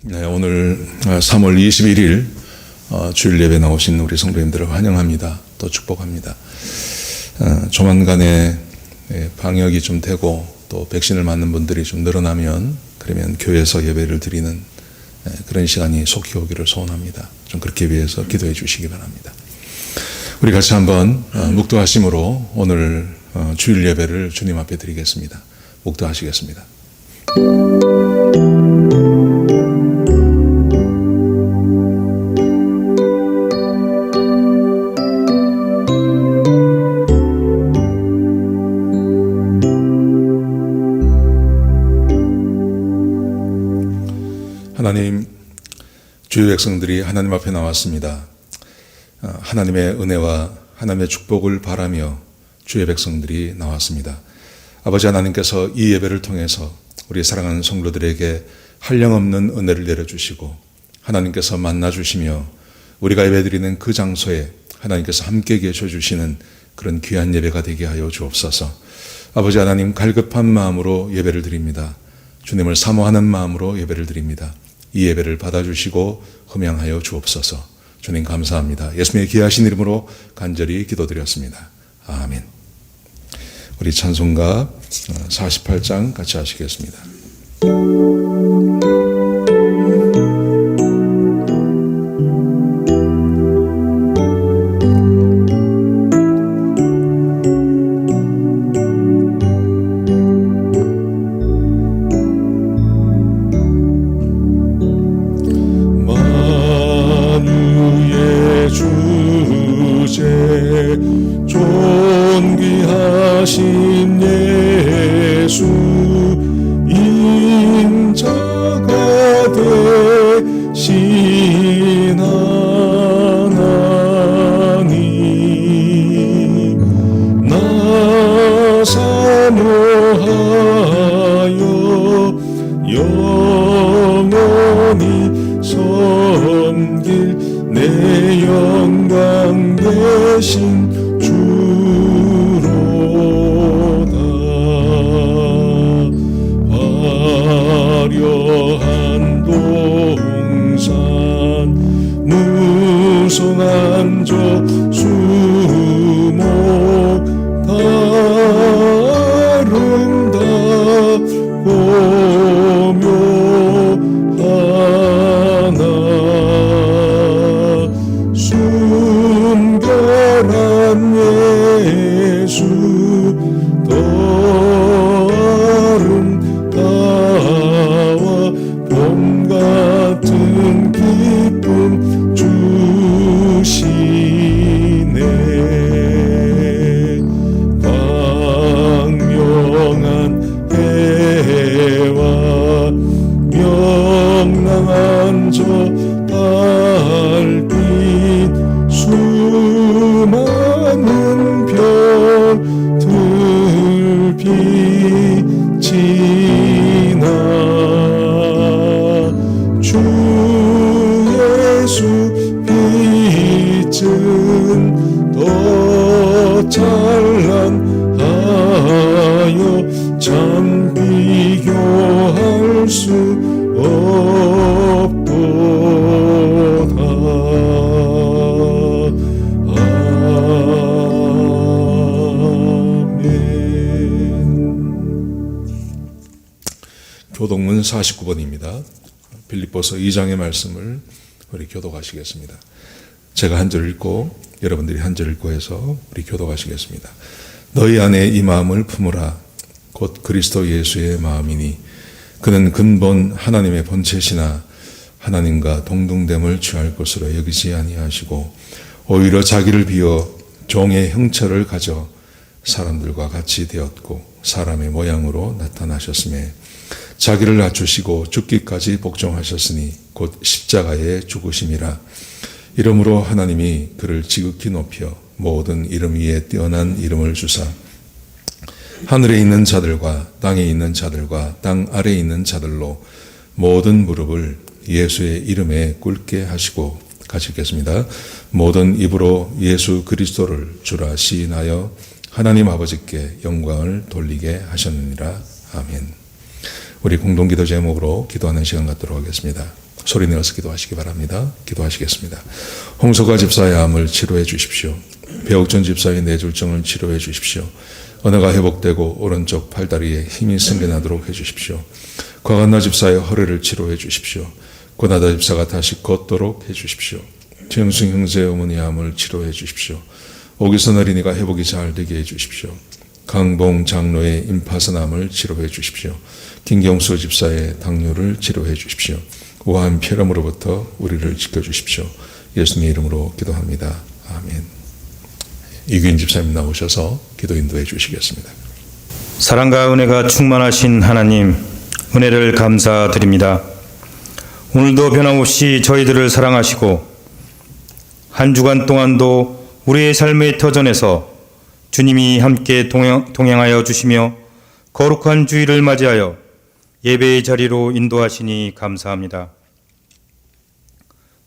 네, 오늘 3월 21일 주일 예배 나오신 우리 성도님들을 환영합니다. 또 축복합니다. 조만간에 방역이 좀 되고 또 백신을 맞는 분들이 좀 늘어나면 그러면 교회에서 예배를 드리는 그런 시간이 속히 오기를 소원합니다. 좀 그렇게 위해서 기도해 주시기 바랍니다. 우리 같이 한번 묵도하심으로 오늘 주일 예배를 주님 앞에 드리겠습니다. 묵도하시겠습니다. 하나님, 주의 백성들이 하나님 앞에 나왔습니다. 하나님의 은혜와 하나님의 축복을 바라며 주의 백성들이 나왔습니다. 아버지 하나님께서 이 예배를 통해서 우리 사랑하는 성도들에게 한량없는 은혜를 내려주시고 하나님께서 만나주시며 우리가 예배드리는 그 장소에 하나님께서 함께 계셔주시는 그런 귀한 예배가 되게 하여 주옵소서. 아버지 하나님, 갈급한 마음으로 예배를 드립니다. 주님을 사모하는 마음으로 예배를 드립니다. 이 예배를 받아주시고 흠양하여 주옵소서. 주님 감사합니다. 예수님의 귀하신 이름으로 간절히 기도드렸습니다. 아멘. 우리 찬송가 48장 같이 하시겠습니다. 존귀하신 예수 인자가 되신 하나님 나 사모하여 영원히 섬길 내 영광 되신 주로다. 화려한 동산 무성한 저 수목 아름답고 묘하나 순결한 예수 더 아름다워 봄 같은 기쁨 주시네. 광명한 해와 명랑한 저 달빛 수많은 별들 빛이 나 주 예수 빛은 더 찬란하여 참 비교할 수 없도다. 교독문 49번입니다. 빌립보서 2장의 말씀을 우리 교독하시겠습니다. 제가 한 절 읽고 여러분들이 한 절 읽고 해서 우리 교독하시겠습니다. 너희 안에 이 마음을 품으라. 곧 그리스도 예수의 마음이니 그는 근본 하나님의 본체시나 하나님과 동등됨을 취할 것으로 여기지 아니하시고 오히려 자기를 비워 종의 형체를 가져 사람들과 같이 되었고 사람의 모양으로 나타나셨으며 자기를 낮추시고 죽기까지 복종하셨으니 곧 십자가에 죽으심이라. 이러므로 하나님이 그를 지극히 높여 모든 이름 위에 뛰어난 이름을 주사 하늘에 있는 자들과 땅에 있는 자들과 땅 아래에 있는 자들로 모든 무릎을 예수의 이름에 꿇게 하시고, 같이 읽겠습니다. 모든 입으로 예수 그리스도를 주라 시인하여 하나님 아버지께 영광을 돌리게 하셨느니라. 아멘. 우리 공동기도 제목으로 기도하는 시간 갖도록 하겠습니다. 소리 내어서 기도하시기 바랍니다. 기도하시겠습니다. 홍석화 집사의 암을 치료해 주십시오. 배옥전 집사의 뇌졸중을 치료해 주십시오. 언어가 회복되고 오른쪽 팔다리에 힘이 생겨나도록 해주십시오. 과간나 집사의 허리를 치료해 주십시오. 고나다 집사가 다시 걷도록 해주십시오. 최영승 형제의 어머니 암을 치료해 주십시오. 오기선 어린이가 회복이 잘 되게 해주십시오. 강봉 장로의 임파선 암을 치료해 주십시오. 김경수 집사의 당뇨를 치료해 주십시오. 우한 폐렴으로부터 우리를 지켜주십시오. 예수님의 이름으로 기도합니다. 아멘. 이규인 집사님 나오셔서 기도 인도해 주시겠습니다. 사랑과 은혜가 충만하신 하나님, 은혜를 감사드립니다. 오늘도 변함없이 저희들을 사랑하시고 한 주간 동안도 우리의 삶의 터전에서 주님이 함께 동행하여 주시며 거룩한 주일을 맞이하여 예배의 자리로 인도하시니 감사합니다.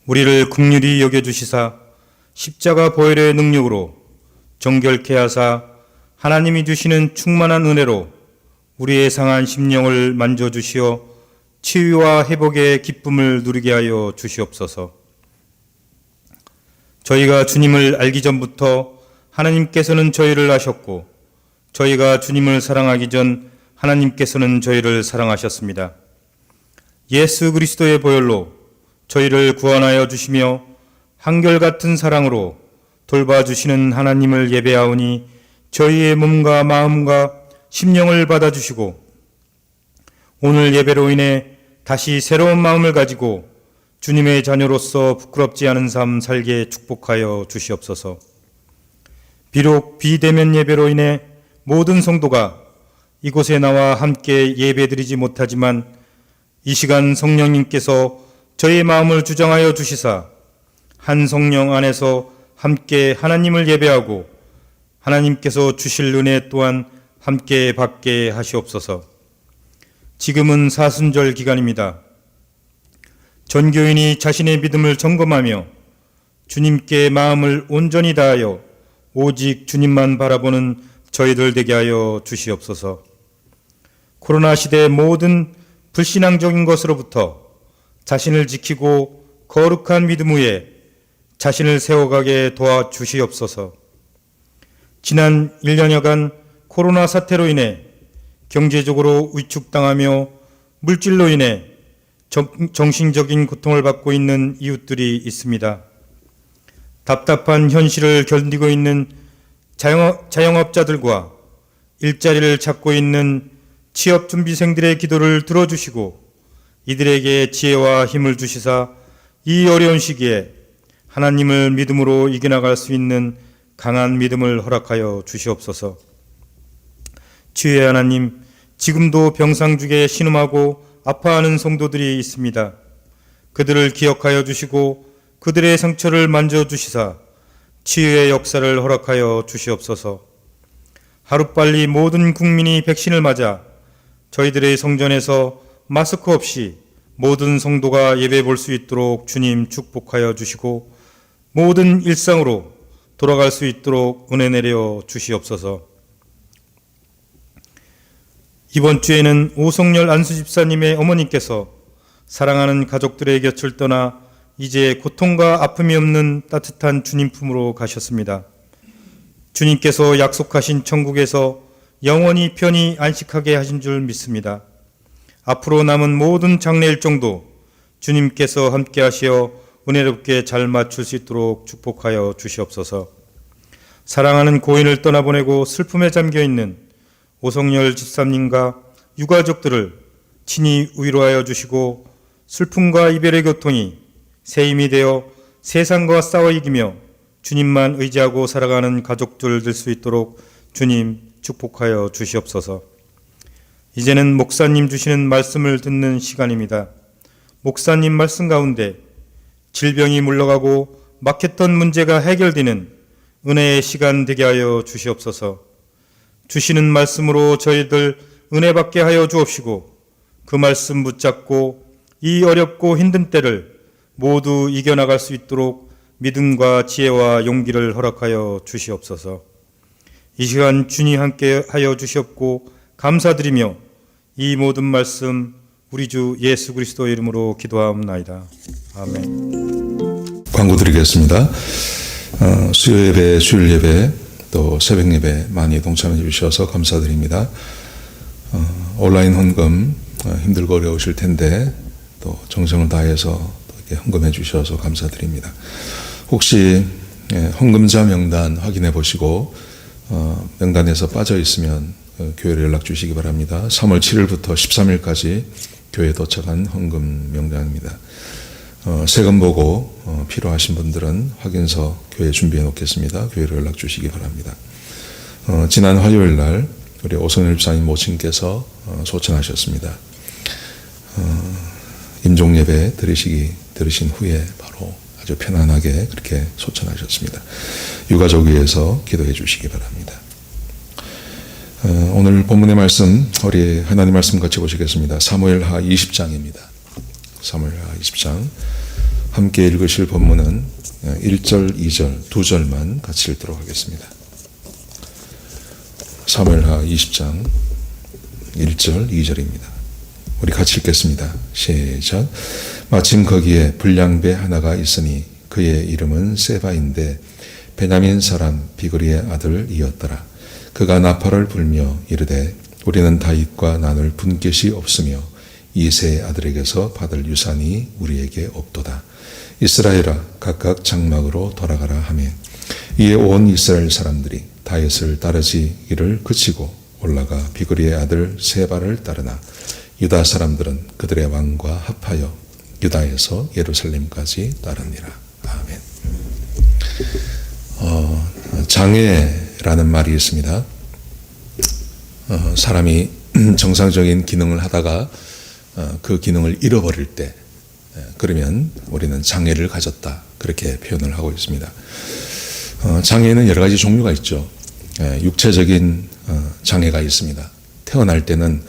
우리를 긍휼히 여겨주시사 십자가 보혈의 능력으로 정결케 하사 하나님이 주시는 충만한 은혜로 우리의 상한 심령을 만져주시어 치유와 회복의 기쁨을 누리게 하여 주시옵소서. 저희가 주님을 알기 전부터 하나님께서는 저희를 아셨고 저희가 주님을 사랑하기 전 하나님께서는 저희를 사랑하셨습니다. 예수 그리스도의 보혈로 저희를 구원하여 주시며 한결같은 사랑으로 돌봐주시는 하나님을 예배하오니 저희의 몸과 마음과 심령을 받아주시고 오늘 예배로 인해 다시 새로운 마음을 가지고 주님의 자녀로서 부끄럽지 않은 삶 살게 축복하여 주시옵소서. 비록 비대면 예배로 인해 모든 성도가 이곳에 나와 함께 예배드리지 못하지만 이 시간 성령님께서 저희 마음을 주장하여 주시사 한 성령 안에서 함께 하나님을 예배하고 하나님께서 주실 은혜 또한 함께 받게 하시옵소서. 지금은 사순절 기간입니다. 전교인이 자신의 믿음을 점검하며 주님께 마음을 온전히 다하여 오직 주님만 바라보는 저희들 되게 하여 주시옵소서. 코로나 시대의 모든 불신앙적인 것으로부터 자신을 지키고 거룩한 믿음 위에 자신을 세워가게 도와주시옵소서. 지난 1년여간 코로나 사태로 인해 경제적으로 위축당하며 물질로 인해 정신적인 고통을 받고 있는 이웃들이 있습니다. 답답한 현실을 견디고 있는 자영업자들과 일자리를 찾고 있는 취업준비생들의 기도를 들어주시고 이들에게 지혜와 힘을 주시사 이 어려운 시기에 하나님을 믿음으로 이겨나갈 수 있는 강한 믿음을 허락하여 주시옵소서. 주의 하나님, 지금도 병상중에 신음하고 아파하는 성도들이 있습니다. 그들을 기억하여 주시고 그들의 상처를 만져주시사 치유의 역사를 허락하여 주시옵소서. 하루빨리 모든 국민이 백신을 맞아 저희들의 성전에서 마스크 없이 모든 성도가 예배 볼 수 있도록 주님 축복하여 주시고 모든 일상으로 돌아갈 수 있도록 은혜 내려 주시옵소서. 이번 주에는 오성열 안수집사님의 어머니께서 사랑하는 가족들의 곁을 떠나 이제 고통과 아픔이 없는 따뜻한 주님 품으로 가셨습니다. 주님께서 약속하신 천국에서 영원히 편히 안식하게 하신 줄 믿습니다. 앞으로 남은 모든 장례 일정도 주님께서 함께 하시어 은혜롭게 잘 맞출 수 있도록 축복하여 주시옵소서. 사랑하는 고인을 떠나보내고 슬픔에 잠겨있는 오성열 집사님과 유가족들을 친히 위로하여 주시고 슬픔과 이별의 고통이 새 힘이 되어 세상과 싸워 이기며 주님만 의지하고 살아가는 가족들 될 수 있도록 주님 축복하여 주시옵소서. 이제는 목사님 주시는 말씀을 듣는 시간입니다. 목사님 말씀 가운데 질병이 물러가고 막혔던 문제가 해결되는 은혜의 시간 되게 하여 주시옵소서. 주시는 말씀으로 저희들 은혜 받게 하여 주옵시고 그 말씀 붙잡고 이 어렵고 힘든 때를 모두 이겨나갈 수 있도록 믿음과 지혜와 용기를 허락하여 주시옵소서. 이 시간 주님 함께 하여 주시옵고 감사드리며 이 모든 말씀 우리 주 예수 그리스도의 이름으로 기도하옵나이다. 아멘. 광고 드리겠습니다. 수요 예배, 주일 예배, 또 새벽 예배 많이 동참해 주셔서 감사드립니다. 온라인 헌금 힘들고 어려우실 텐데 또 정성을 다해서 또 이렇게 헌금해 주셔서 감사드립니다. 혹시 헌금자 명단 확인해 보시고 명단에서 빠져 있으면 교회로 연락 주시기 바랍니다. 3월 7일부터 13일까지 교회에 도착한 헌금 명단입니다. 세금 보고 필요하신 분들은 확인서 교회에 준비해 놓겠습니다. 교회로 연락 주시기 바랍니다. 지난 화요일 날 우리 오성일 집사님 모친께서 소천하셨습니다. 임종예배 들으신 후에 바로 아주 편안하게 그렇게 소천하셨습니다. 유가족 위해서 기도해 주시기 바랍니다. 오늘 본문의 말씀, 우리 하나님 말씀 같이 보시겠습니다. 사무엘하 20장입니다. 사무엘하 20장. 함께 읽으실 본문은 1절, 2절, 2절만 같이 읽도록 하겠습니다. 사무엘하 20장 1절, 2절입니다. 우리 같이 읽겠습니다. 시작. 마침 거기에 불량배 하나가 있으니 그의 이름은 세바인데 베냐민 사람 비그리의 아들이었더라. 그가 나팔을 불며 이르되 우리는 다윗과 나눌 분깃이 없으며 이 세 아들에게서 받을 유산이 우리에게 없도다. 이스라엘아 각각 장막으로 돌아가라 하매 이에 온 이스라엘 사람들이 다윗을 따르지기를 그치고 올라가 비그리의 아들 세바를 따르나 유다 사람들은 그들의 왕과 합하여 유다에서 예루살렘까지 따르니라. 아멘. 장애라는 말이 있습니다. 사람이 정상적인 기능을 하다가 그 기능을 잃어버릴 때 그러면 우리는 장애를 가졌다 그렇게 표현을 하고 있습니다. 장애는 여러 가지 종류가 있죠. 육체적인 장애가 있습니다. 태어날 때는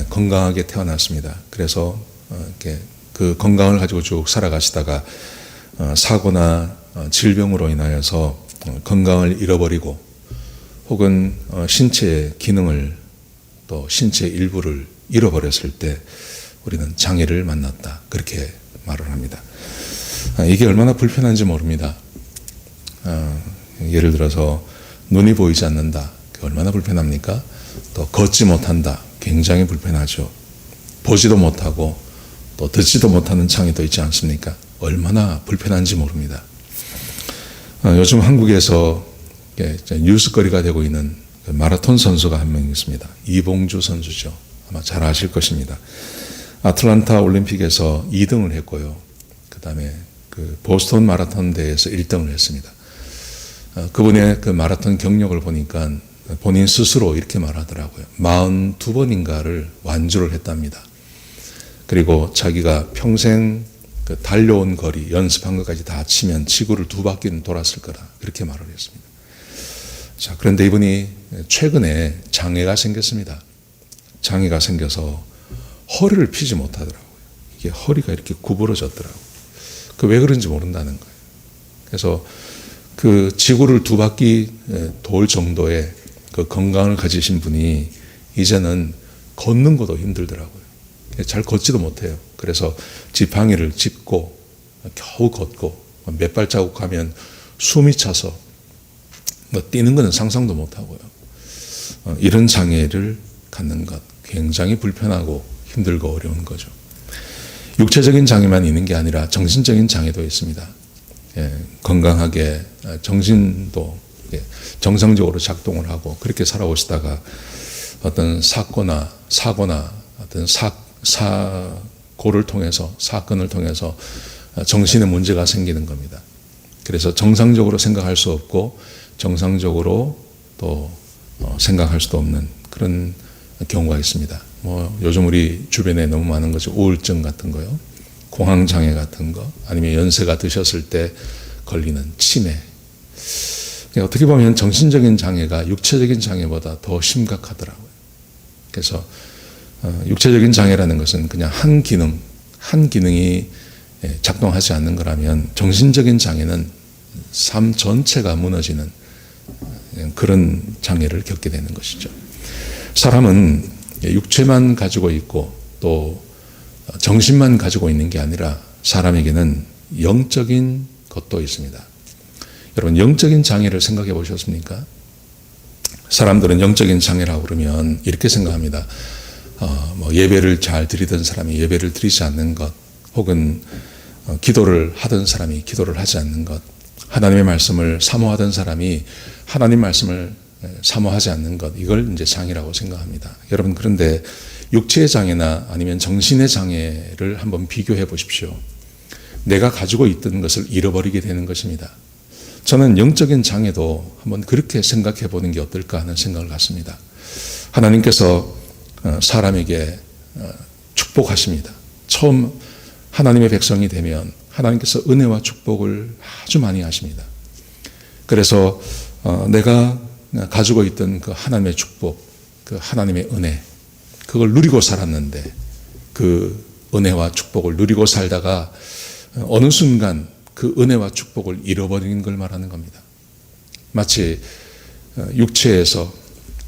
건강하게 태어났습니다. 그래서 이렇게 그 건강을 가지고 쭉 살아가시다가 사고나 질병으로 인하여서 건강을 잃어버리고 혹은 신체의 기능을 또 신체의 일부를 잃어버렸을 때 우리는 장애를 만났다 그렇게 말을 합니다. 이게 얼마나 불편한지 모릅니다. 예를 들어서 눈이 보이지 않는다. 그게 얼마나 불편합니까? 또 걷지 못한다. 굉장히 불편하죠. 보지도 못하고 또 듣지도 못하는 장애도 있지 않습니까? 얼마나 불편한지 모릅니다. 요즘 한국에서 뉴스거리가 되고 있는 마라톤 선수가 한 명 있습니다. 이봉주 선수죠. 아마 잘 아실 것입니다. 아틀란타 올림픽에서 2등을 했고요. 그 다음에 그 보스턴 마라톤 대회에서 1등을 했습니다. 그분의 그 마라톤 경력을 보니까 본인 스스로 이렇게 말하더라고요. 42번인가를 완주를 했답니다. 그리고 자기가 평생 그 달려온 거리, 연습한 것까지 다 치면 지구를 2바퀴는 돌았을 거라 그렇게 말을 했습니다. 자, 그런데 이분이 최근에 장애가 생겼습니다. 장애가 생겨서 허리를 펴지 못하더라고요. 이게 허리가 이렇게 구부러졌더라고요. 그 왜 그런지 모른다는 거예요. 그래서 그 지구를 2바퀴 돌 정도의 그 건강을 가지신 분이 이제는 걷는 것도 힘들더라고요. 잘 걷지도 못해요. 그래서 지팡이를 짚고 겨우 걷고 몇 발자국 가면 숨이 차서 뛰는 것은 상상도 못하고요. 이런 장애를 갖는 것 굉장히 불편하고 힘들고 어려운 거죠. 육체적인 장애만 있는 게 아니라 정신적인 장애도 있습니다. 건강하게 정신도 정상적으로 작동을 하고 그렇게 살아오시다가 어떤 사고나 어떤 사고를 통해서 사건을 통해서 정신에 문제가 생기는 겁니다. 그래서 정상적으로 생각할 수 없고 정상적으로 또 생각할 수도 없는 그런 경우가 있습니다. 요즘 우리 주변에 너무 많은 것이 우울증 같은 거요, 공황장애 같은 거, 아니면 연세가 드셨을 때 걸리는 치매. 어떻게 보면 정신적인 장애가 육체적인 장애보다 더 심각하더라고요. 그래서 육체적인 장애라는 것은 그냥 한 기능이 작동하지 않는 거라면 정신적인 장애는 삶 전체가 무너지는 그런 장애를 겪게 되는 것이죠. 사람은 육체만 가지고 있고 또 정신만 가지고 있는 게 아니라 사람에게는 영적인 것도 있습니다. 여러분, 영적인 장애를 생각해 보셨습니까? 사람들은 영적인 장애라고 그러면 이렇게 생각합니다. 예배를 잘 드리던 사람이 예배를 드리지 않는 것, 혹은 기도를 하던 사람이 기도를 하지 않는 것, 하나님의 말씀을 사모하던 사람이 하나님 말씀을 사모하지 않는 것, 이걸 이제 장애라고 생각합니다. 여러분, 그런데 육체의 장애나 아니면 정신의 장애를 한번 비교해 보십시오. 내가 가지고 있던 것을 잃어버리게 되는 것입니다. 저는 영적인 장애도 한번 그렇게 생각해 보는 게 어떨까 하는 생각을 갖습니다. 하나님께서 사람에게 축복하십니다. 처음 하나님의 백성이 되면 하나님께서 은혜와 축복을 아주 많이 하십니다. 그래서 내가 가지고 있던 그 하나님의 축복, 그 하나님의 은혜, 그걸 누리고 살았는데 그 은혜와 축복을 누리고 살다가 어느 순간 그 은혜와 축복을 잃어버리는 걸 말하는 겁니다. 마치 육체에서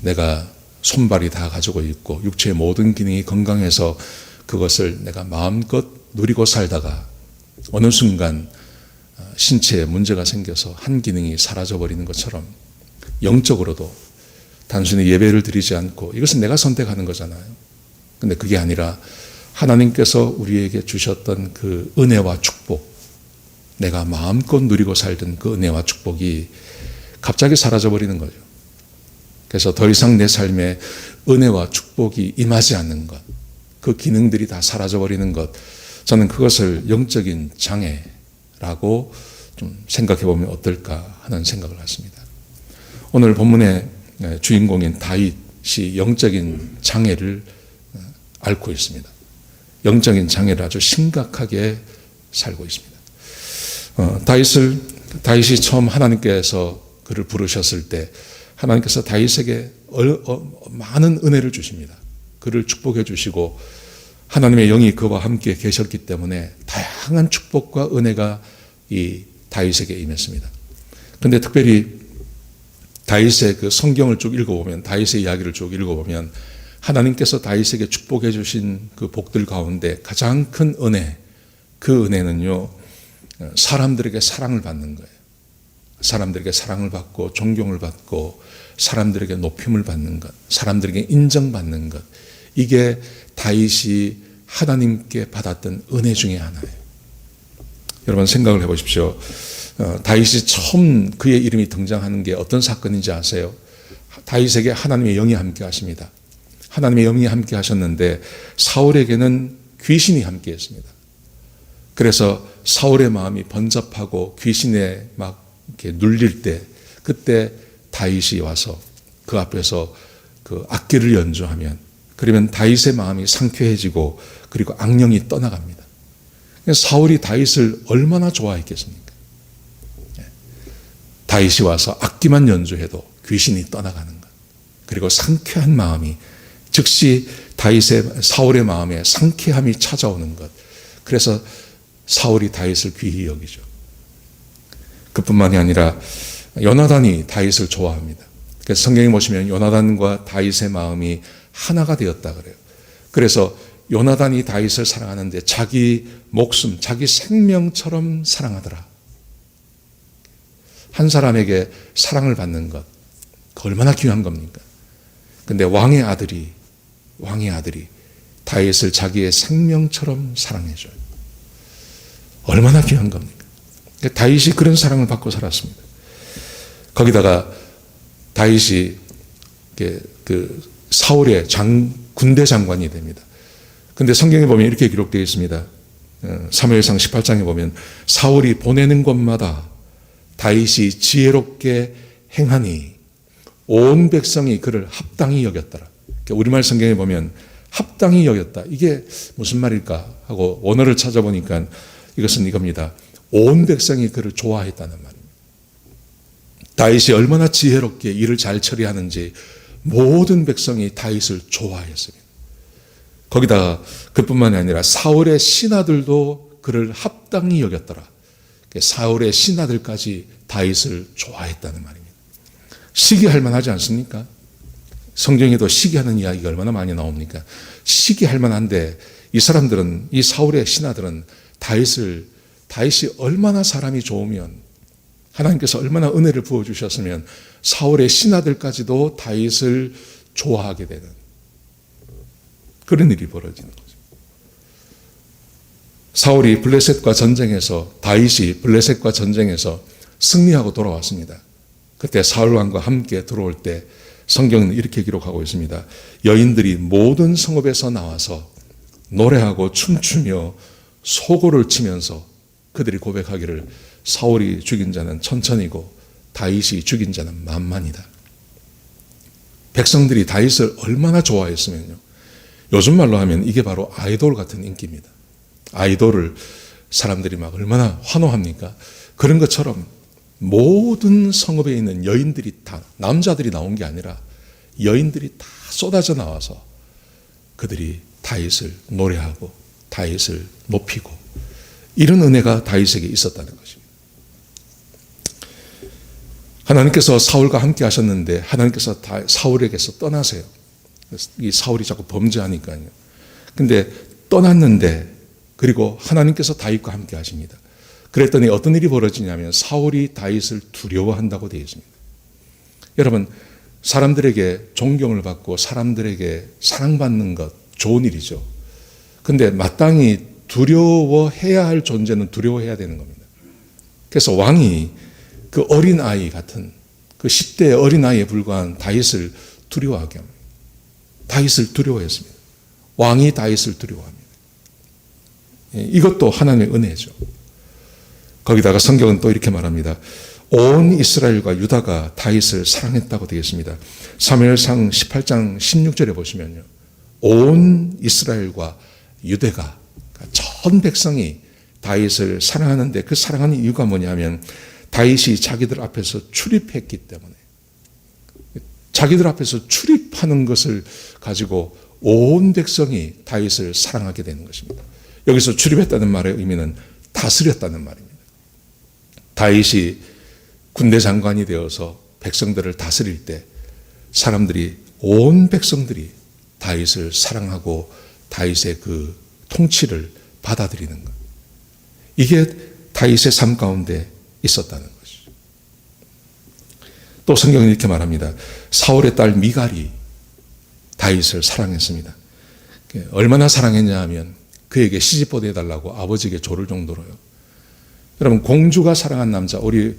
내가 손발이 다 가지고 있고 육체의 모든 기능이 건강해서 그것을 내가 마음껏 누리고 살다가 어느 순간 신체에 문제가 생겨서 한 기능이 사라져버리는 것처럼 영적으로도 단순히 예배를 드리지 않고 이것은 내가 선택하는 거잖아요. 근데 그게 아니라 하나님께서 우리에게 주셨던 그 은혜와 축복, 내가 마음껏 누리고 살던 그 은혜와 축복이 갑자기 사라져버리는 거죠. 그래서 더 이상 내 삶에 은혜와 축복이 임하지 않는 것, 그 기능들이 다 사라져버리는 것, 저는 그것을 영적인 장애라고 좀 생각해 보면 어떨까 하는 생각을 했습니다. 오늘 본문의 주인공인 다윗이 영적인 장애를 앓고 있습니다. 영적인 장애를 아주 심각하게 살고 있습니다. 다윗이 처음 하나님께서 그를 부르셨을 때 하나님께서 다윗에게 많은 은혜를 주십니다. 그를 축복해 주시고 하나님의 영이 그와 함께 계셨기 때문에 다양한 축복과 은혜가 이 다윗에게 임했습니다. 그런데 특별히 다윗의 그 성경을 쭉 읽어보면, 다윗의 이야기를 쭉 읽어보면 하나님께서 다윗에게 축복해 주신 그 복들 가운데 가장 큰 은혜, 그 은혜는요, 사람들에게 사랑을 받는 거예요. 사람들에게 사랑을 받고 존경을 받고 사람들에게 높임을 받는 것, 사람들에게 인정받는 것, 이게 다윗이 하나님께 받았던 은혜 중에 하나예요. 여러분 생각을 해보십시오. 다윗이 처음 그의 이름이 등장하는 게 어떤 사건인지 아세요? 다윗에게 하나님의 영이 함께 하십니다. 하나님의 영이 함께 하셨는데 사울에게는 귀신이 함께 했습니다. 그래서 사울의 마음이 번잡하고 귀신에 막 이렇게 눌릴 때, 그때 다윗이 와서 그 앞에서 그 악기를 연주하면, 그러면 다윗의 마음이 상쾌해지고 그리고 악령이 떠나갑니다. 사울이 다윗을 얼마나 좋아했겠습니까? 다윗이 와서 악기만 연주해도 귀신이 떠나가는 것, 그리고 상쾌한 마음이 즉시 사울의 마음에 상쾌함이 찾아오는 것, 그래서 사울이 다윗을 귀히 여기죠. 그뿐만이 아니라 요나단이 다윗을 좋아합니다. 그래서 성경에 보시면 요나단과 다윗의 마음이 하나가 되었다 그래요. 그래서 요나단이 다윗을 사랑하는데 자기 목숨, 자기 생명처럼 사랑하더라. 한 사람에게 사랑을 받는 것, 그 얼마나 귀한 겁니까? 근데 왕의 아들이 다윗을 자기의 생명처럼 사랑해줘요. 얼마나 귀한 겁니까? 다윗이 그런 사랑을 받고 살았습니다. 거기다가 다윗이 그 사울의 군대 장관이 됩니다. 근데 성경에 보면 이렇게 기록되어 있습니다. 사무엘상 18장에 보면 사울이 보내는 곳마다 다윗이 지혜롭게 행하니 온 백성이 그를 합당히 여겼더라. 우리말 성경에 보면 합당히 여겼다. 이게 무슨 말일까 하고 원어를 찾아보니까 이것은 이겁니다. 온 백성이 그를 좋아했다는 말입니다. 다윗이 얼마나 지혜롭게 일을 잘 처리하는지 모든 백성이 다윗을 좋아했습니다. 거기다가 그뿐만이 아니라 사울의 신하들도 그를 합당히 여겼더라. 사울의 신하들까지 다윗을 좋아했다는 말입니다. 시기할 만하지 않습니까? 성경에도 시기하는 이야기가 얼마나 많이 나옵니까? 시기할 만한데 이 사람들은, 이 사울의 신하들은 다윗이 얼마나 사람이 좋으면, 하나님께서 얼마나 은혜를 부어주셨으면 사울의 신하들까지도 다윗을 좋아하게 되는 그런 일이 벌어지는 거죠. 사울이 블레셋과 전쟁에서, 다윗이 블레셋과 전쟁에서 승리하고 돌아왔습니다. 그때 사울왕과 함께 들어올 때 성경은 이렇게 기록하고 있습니다. 여인들이 모든 성읍에서 나와서 노래하고 춤추며 소고를 치면서 그들이 고백하기를 사울이 죽인 자는 천천이고 다윗이 죽인 자는 만만이다. 백성들이 다윗을 얼마나 좋아했으면요. 요즘 말로 하면 이게 바로 아이돌 같은 인기입니다. 아이돌을 사람들이 막 얼마나 환호합니까? 그런 것처럼 모든 성읍에 있는 여인들이 다, 남자들이 나온 게 아니라 여인들이 다 쏟아져 나와서 그들이 다윗을 노래하고 다윗을 높이고, 이런 은혜가 다윗에게 있었다는 것입니다. 하나님께서 사울과 함께 하셨는데 하나님께서 사울에게서 떠나세요. 이 사울이 자꾸 범죄하니까요. 근데 떠났는데, 그리고 하나님께서 다윗과 함께 하십니다. 그랬더니 어떤 일이 벌어지냐면 사울이 다윗을 두려워한다고 되어 있습니다. 여러분, 사람들에게 존경을 받고 사람들에게 사랑받는 것 좋은 일이죠. 근데 마땅히 두려워해야 할 존재는 두려워해야 되는 겁니다. 그래서 왕이 그 어린아이 같은, 그 10대의 어린아이에 불과한 다윗을 두려워하게 합니다. 다윗을 두려워했습니다. 왕이 다윗을 두려워합니다. 이것도 하나님의 은혜죠. 거기다가 성경은 또 이렇게 말합니다. 온 이스라엘과 유다가 다윗을 사랑했다고 되겠습니다. 사무엘상 18장 16절에 보시면요. 온 이스라엘과 유대가, 전 백성이 다윗을 사랑하는데, 그 사랑하는 이유가 뭐냐면 다윗이 자기들 앞에서 출입했기 때문에, 자기들 앞에서 출입하는 것을 가지고 온 백성이 다윗을 사랑하게 되는 것입니다. 여기서 출입했다는 말의 의미는 다스렸다는 말입니다. 다윗이 군대 장관이 되어서 백성들을 다스릴 때 사람들이, 온 백성들이 다윗을 사랑하고 다윗의 그 통치를 받아들이는 것, 이게 다윗의 삶 가운데 있었다는 것이죠. 또 성경은 이렇게 말합니다. 사울의 딸 미갈이 다윗을 사랑했습니다. 얼마나 사랑했냐 하면 그에게 시집 보내달라고 아버지에게 조를 정도로요. 여러분, 공주가 사랑한 남자, 우리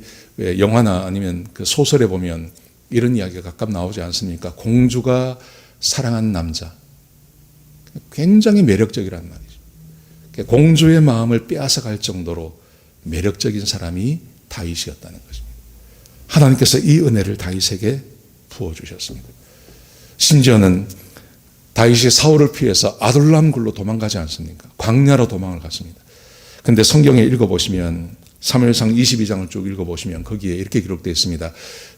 영화나 아니면 그 소설에 보면 이런 이야기가 가끔 나오지 않습니까? 공주가 사랑한 남자, 굉장히 매력적이란 말이죠. 공주의 마음을 빼앗아갈 정도로 매력적인 사람이 다윗이었다는 것입니다. 하나님께서 이 은혜를 다윗에게 부어주셨습니다. 심지어는 다윗이 사울을 피해서 아둘람 굴로 도망가지 않습니까? 광야로 도망을 갔습니다. 근데 성경에 읽어보시면, 사무엘상 22장을 쭉 읽어보시면 거기에 이렇게 기록되어 있습니다.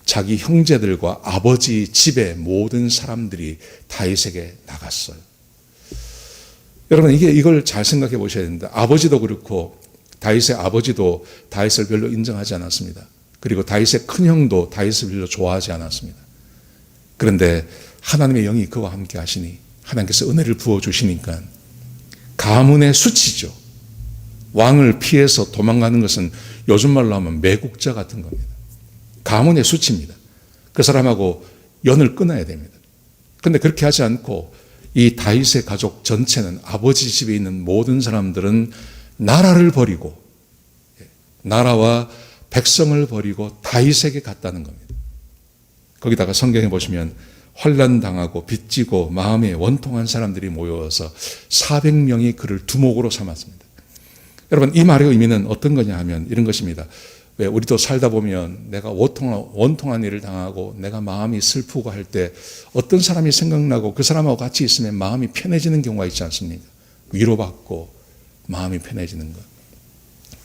자기 형제들과 아버지 집의 모든 사람들이 다윗에게 나갔어요. 여러분, 이걸 잘 생각해 보셔야 됩니다. 아버지도 그렇고 다윗의 아버지도 다윗을 별로 인정하지 않았습니다. 그리고 다윗의 큰형도 다윗을 별로 좋아하지 않았습니다. 그런데 하나님의 영이 그와 함께 하시니, 하나님께서 은혜를 부어주시니까 가문의 수치죠. 왕을 피해서 도망가는 것은 요즘 말로 하면 매국자 같은 겁니다. 가문의 수치입니다. 그 사람하고 연을 끊어야 됩니다. 그런데 그렇게 하지 않고 이 다윗의 가족 전체는, 아버지 집에 있는 모든 사람들은 나라를 버리고, 나라와 백성을 버리고 다윗에게 갔다는 겁니다. 거기다가 성경에 보시면 환난당하고 빚지고 마음에 원통한 사람들이 모여서 400명이 그를 두목으로 삼았습니다. 여러분, 이 말의 의미는 어떤 거냐 하면 이런 것입니다. 왜 우리도 살다 보면 내가 원통한 일을 당하고 내가 마음이 슬프고 할 때 어떤 사람이 생각나고 그 사람하고 같이 있으면 마음이 편해지는 경우가 있지 않습니까? 위로받고 마음이 편해지는 것.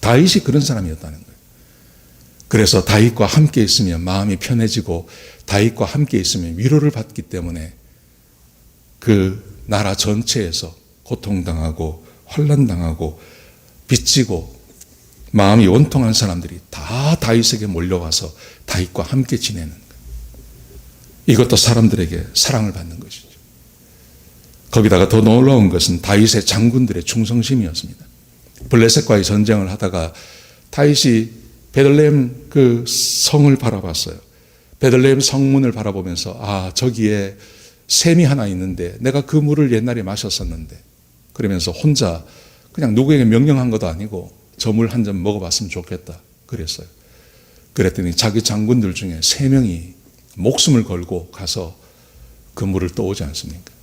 다윗이 그런 사람이었다는 거예요. 그래서 다윗과 함께 있으면 마음이 편해지고 다윗과 함께 있으면 위로를 받기 때문에 그 나라 전체에서 고통당하고 환난당하고 빚지고 마음이 원통한 사람들이 다 다윗에게 몰려와서 다윗과 함께 지내는 것. 이것도 사람들에게 사랑을 받는 것이죠. 거기다가 더 놀라운 것은 다윗의 장군들의 충성심이었습니다. 블레셋과의 전쟁을 하다가 다윗이 베들레헴 그 성을 바라봤어요. 베들레헴 성문을 바라보면서 저기에 샘이 하나 있는데 내가 그 물을 옛날에 마셨었는데, 그러면서 혼자 그냥 누구에게 명령한 것도 아니고 저 물 한 잔 먹어봤으면 좋겠다 그랬어요. 그랬더니 자기 장군들 중에 3명이 목숨을 걸고 가서 그 물을 떠오지 않습니까?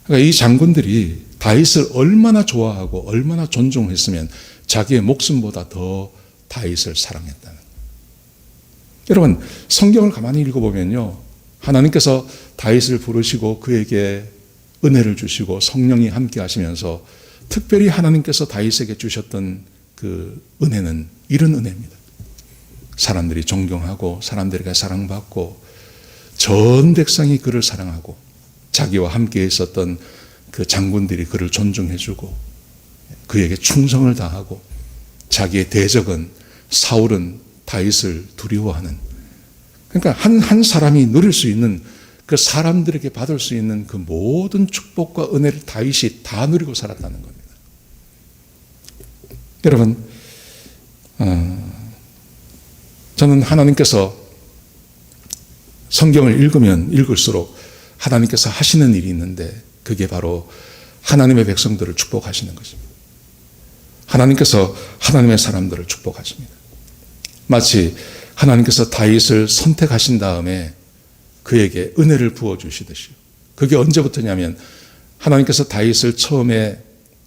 그러니까 이 장군들이 다윗을 얼마나 좋아하고 얼마나 존중했으면 자기의 목숨보다 더 다윗을 사랑했다는 거예요. 여러분, 성경을 가만히 읽어보면요, 하나님께서 다윗을 부르시고 그에게 은혜를 주시고 성령이 함께 하시면서 특별히 하나님께서 다윗에게 주셨던 그 은혜는 이런 은혜입니다. 사람들이 존경하고 사람들에게 사랑받고 전 백성이 그를 사랑하고 자기와 함께 있었던 그 장군들이 그를 존중해주고 그에게 충성을 다하고 자기의 대적은 사울은 다윗을 두려워하는, 그러니까 한 사람이 누릴 수 있는, 그 사람들에게 받을 수 있는 그 모든 축복과 은혜를 다윗이 다 누리고 살았다는 겁니다. 여러분, 저는 하나님께서 성경을 읽으면 읽을수록 하나님께서 하시는 일이 있는데 그게 바로 하나님의 백성들을 축복하시는 것입니다. 하나님께서 하나님의 사람들을 축복하십니다. 마치 하나님께서 다윗을 선택하신 다음에 그에게 은혜를 부어주시듯이요. 그게 언제부터냐면 하나님께서 다윗을 처음에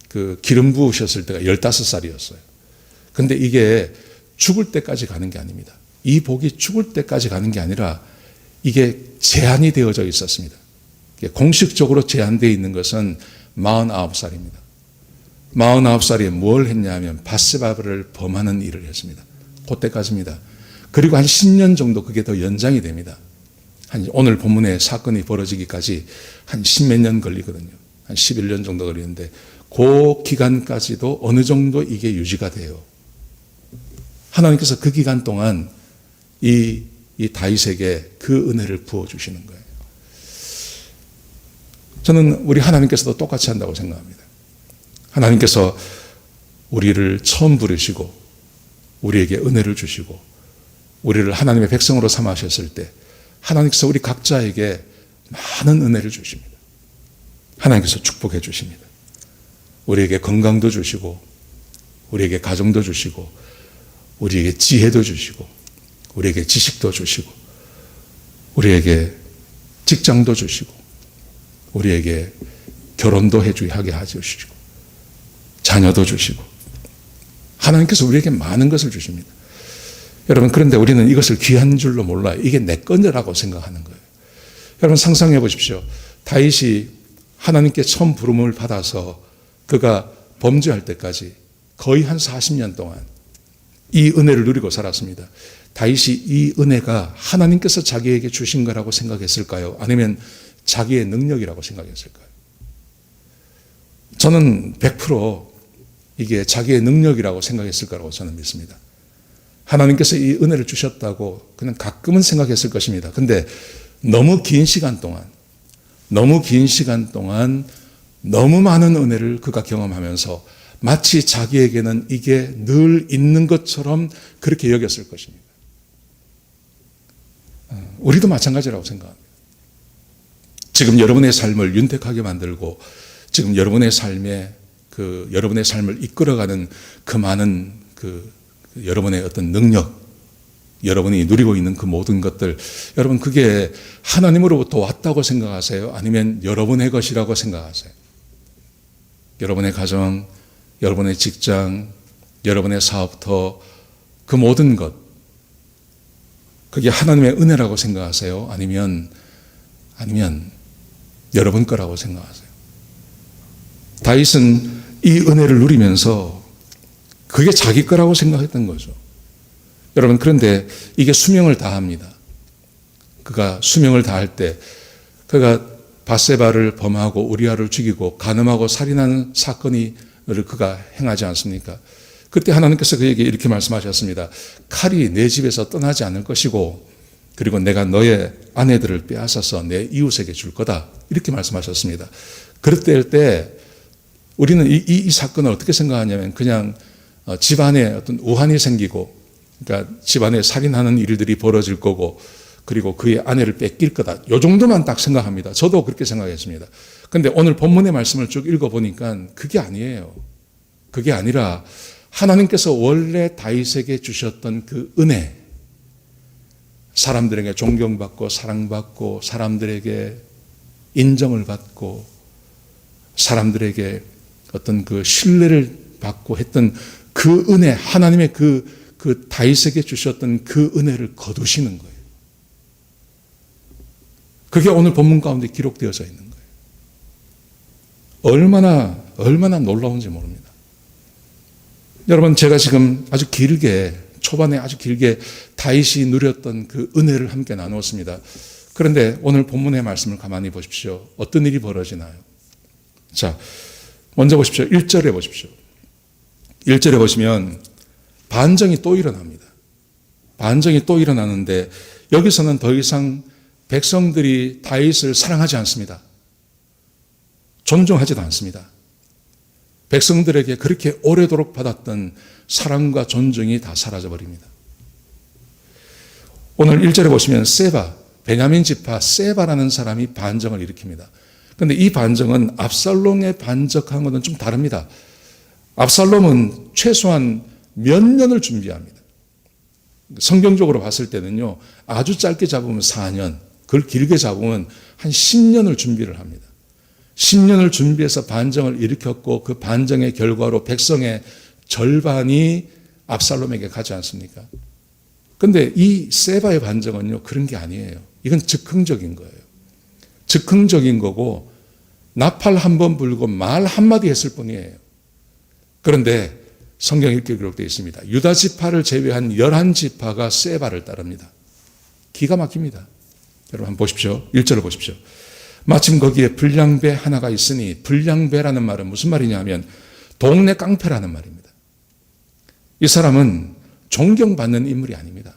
그 기름 부으셨을 때가 15살이었어요. 근데 이게 죽을 때까지 가는 게 아닙니다. 이 복이 죽을 때까지 가는 게 아니라 이게 제한이 되어져 있었습니다. 공식적으로 제한되어 있는 것은 49살입니다. 49살에 뭘 했냐면 바세바를 범하는 일을 했습니다. 그때까지입니다. 그리고 한 10년 정도 그게 더 연장이 됩니다. 오늘 본문의 사건이 벌어지기까지 한 10몇 년 걸리거든요. 한 11년 정도 걸리는데 그 기간까지도 어느 정도 이게 유지가 돼요. 하나님께서 그 기간 동안 이 다윗에게 그 은혜를 부어주시는 거예요. 저는 우리 하나님께서도 똑같이 한다고 생각합니다. 하나님께서 우리를 처음 부르시고 우리에게 은혜를 주시고 우리를 하나님의 백성으로 삼으셨을 때 하나님께서 우리 각자에게 많은 은혜를 주십니다. 하나님께서 축복해 주십니다. 우리에게 건강도 주시고 우리에게 가정도 주시고 우리에게 지혜도 주시고 우리에게 지식도 주시고 우리에게 직장도 주시고 우리에게 결혼도 하게 해주시고 자녀도 주시고 하나님께서 우리에게 많은 것을 주십니다. 여러분, 그런데 우리는 이것을 귀한 줄로 몰라요. 이게 내 거라고 생각하는 거예요. 여러분, 상상해 보십시오. 다윗이 하나님께 처음 부름을 받아서 그가 범죄할 때까지 거의 한 40년 동안 이 은혜를 누리고 살았습니다. 다윗이 이 은혜가 하나님께서 자기에게 주신 거라고 생각했을까요? 아니면 자기의 능력이라고 생각했을까요? 저는 100% 이게 자기의 능력이라고 생각했을 거라고 저는 믿습니다. 하나님께서 이 은혜를 주셨다고 그냥 가끔은 생각했을 것입니다. 근데 너무 긴 시간 동안 너무 많은 은혜를 그가 경험하면서 마치 자기에게는 이게 늘 있는 것처럼 그렇게 여겼을 것입니다. 우리도 마찬가지라고 생각합니다. 지금 여러분의 삶을 윤택하게 만들고 지금 여러분의 여러분의 삶을 이끌어가는 그 많은 여러분의 어떤 능력, 여러분이 누리고 있는 그 모든 것들, 여러분 그게 하나님으로부터 왔다고 생각하세요? 아니면 여러분의 것이라고 생각하세요? 여러분의 가정, 여러분의 직장, 여러분의 사업터, 그 모든 것, 그게 하나님의 은혜라고 생각하세요? 아니면 여러분 거라고 생각하세요? 다윗은 이 은혜를 누리면서 그게 자기 거라고 생각했던 거죠. 여러분, 그런데 이게 수명을 다합니다. 그가 수명을 다할 때 그가 바세바를 범하고 우리아를 죽이고 간음하고 살인하는 사건을 그가 행하지 않습니까? 그때 하나님께서 그에게 이렇게 말씀하셨습니다. 칼이 내 집에서 떠나지 않을 것이고 그리고 내가 너의 아내들을 빼앗아서 내 이웃에게 줄 거다. 이렇게 말씀하셨습니다. 그럴 때 우리는 이 사건을 어떻게 생각하냐면 그냥 집안에 어떤 우환이 생기고, 그러니까 집안에 살인하는 일들이 벌어질 거고, 그리고 그의 아내를 뺏길 거다. 요 정도만 딱 생각합니다. 저도 그렇게 생각했습니다. 그런데 오늘 본문의 말씀을 쭉 읽어보니까 그게 아니에요. 그게 아니라 하나님께서 원래 다윗에게 주셨던 그 은혜, 사람들에게 존경받고 사랑받고 사람들에게 인정을 받고 사람들에게 어떤 그 신뢰를 받고 했던 그 은혜, 하나님의 그 다윗에게 주셨던 그 은혜를 거두시는 거예요. 그게 오늘 본문 가운데 기록되어져 있는 거예요. 얼마나 놀라운지 모릅니다. 여러분, 제가 지금 아주 길게, 초반에 아주 길게 다윗이 누렸던 그 은혜를 함께 나누었습니다. 그런데 오늘 본문의 말씀을 가만히 보십시오. 어떤 일이 벌어지나요? 자, 먼저 보십시오. 1절에 보십시오. 1절에 보시면 반정이 또 일어납니다. 반정이 또 일어나는데 여기서는 더 이상 백성들이 다윗을 사랑하지 않습니다. 존중하지도 않습니다. 백성들에게 그렇게 오래도록 받았던 사랑과 존중이 다 사라져버립니다. 오늘 1절에 보시면 세바, 베냐민 지파 세바라는 사람이 반정을 일으킵니다. 그런데 이 반정은 압살롬의 반정한 것은 좀 다릅니다. 압살롬은 최소한 몇 년을 준비합니다. 성경적으로 봤을 때는요, 아주 짧게 잡으면 4년, 그걸 길게 잡으면 한 10년을 준비를 합니다. 10년을 준비해서 반정을 일으켰고 그 반정의 결과로 백성의 절반이 압살롬에게 가지 않습니까? 그런데 이 세바의 반정은요, 그런 게 아니에요. 이건 즉흥적인 거예요. 즉흥적인 거고 나팔 한 번 불고 말 한마디 했을 뿐이에요. 그런데 성경에 이렇게 기록되어 있습니다. 유다 지파를 제외한 11지파가 세바를 따릅니다. 기가 막힙니다. 여러분 한번 보십시오. 1절을 보십시오. 마침 거기에 불량배 하나가 있으니, 불량배라는 말은 무슨 말이냐면 동네 깡패라는 말입니다. 이 사람은 존경받는 인물이 아닙니다.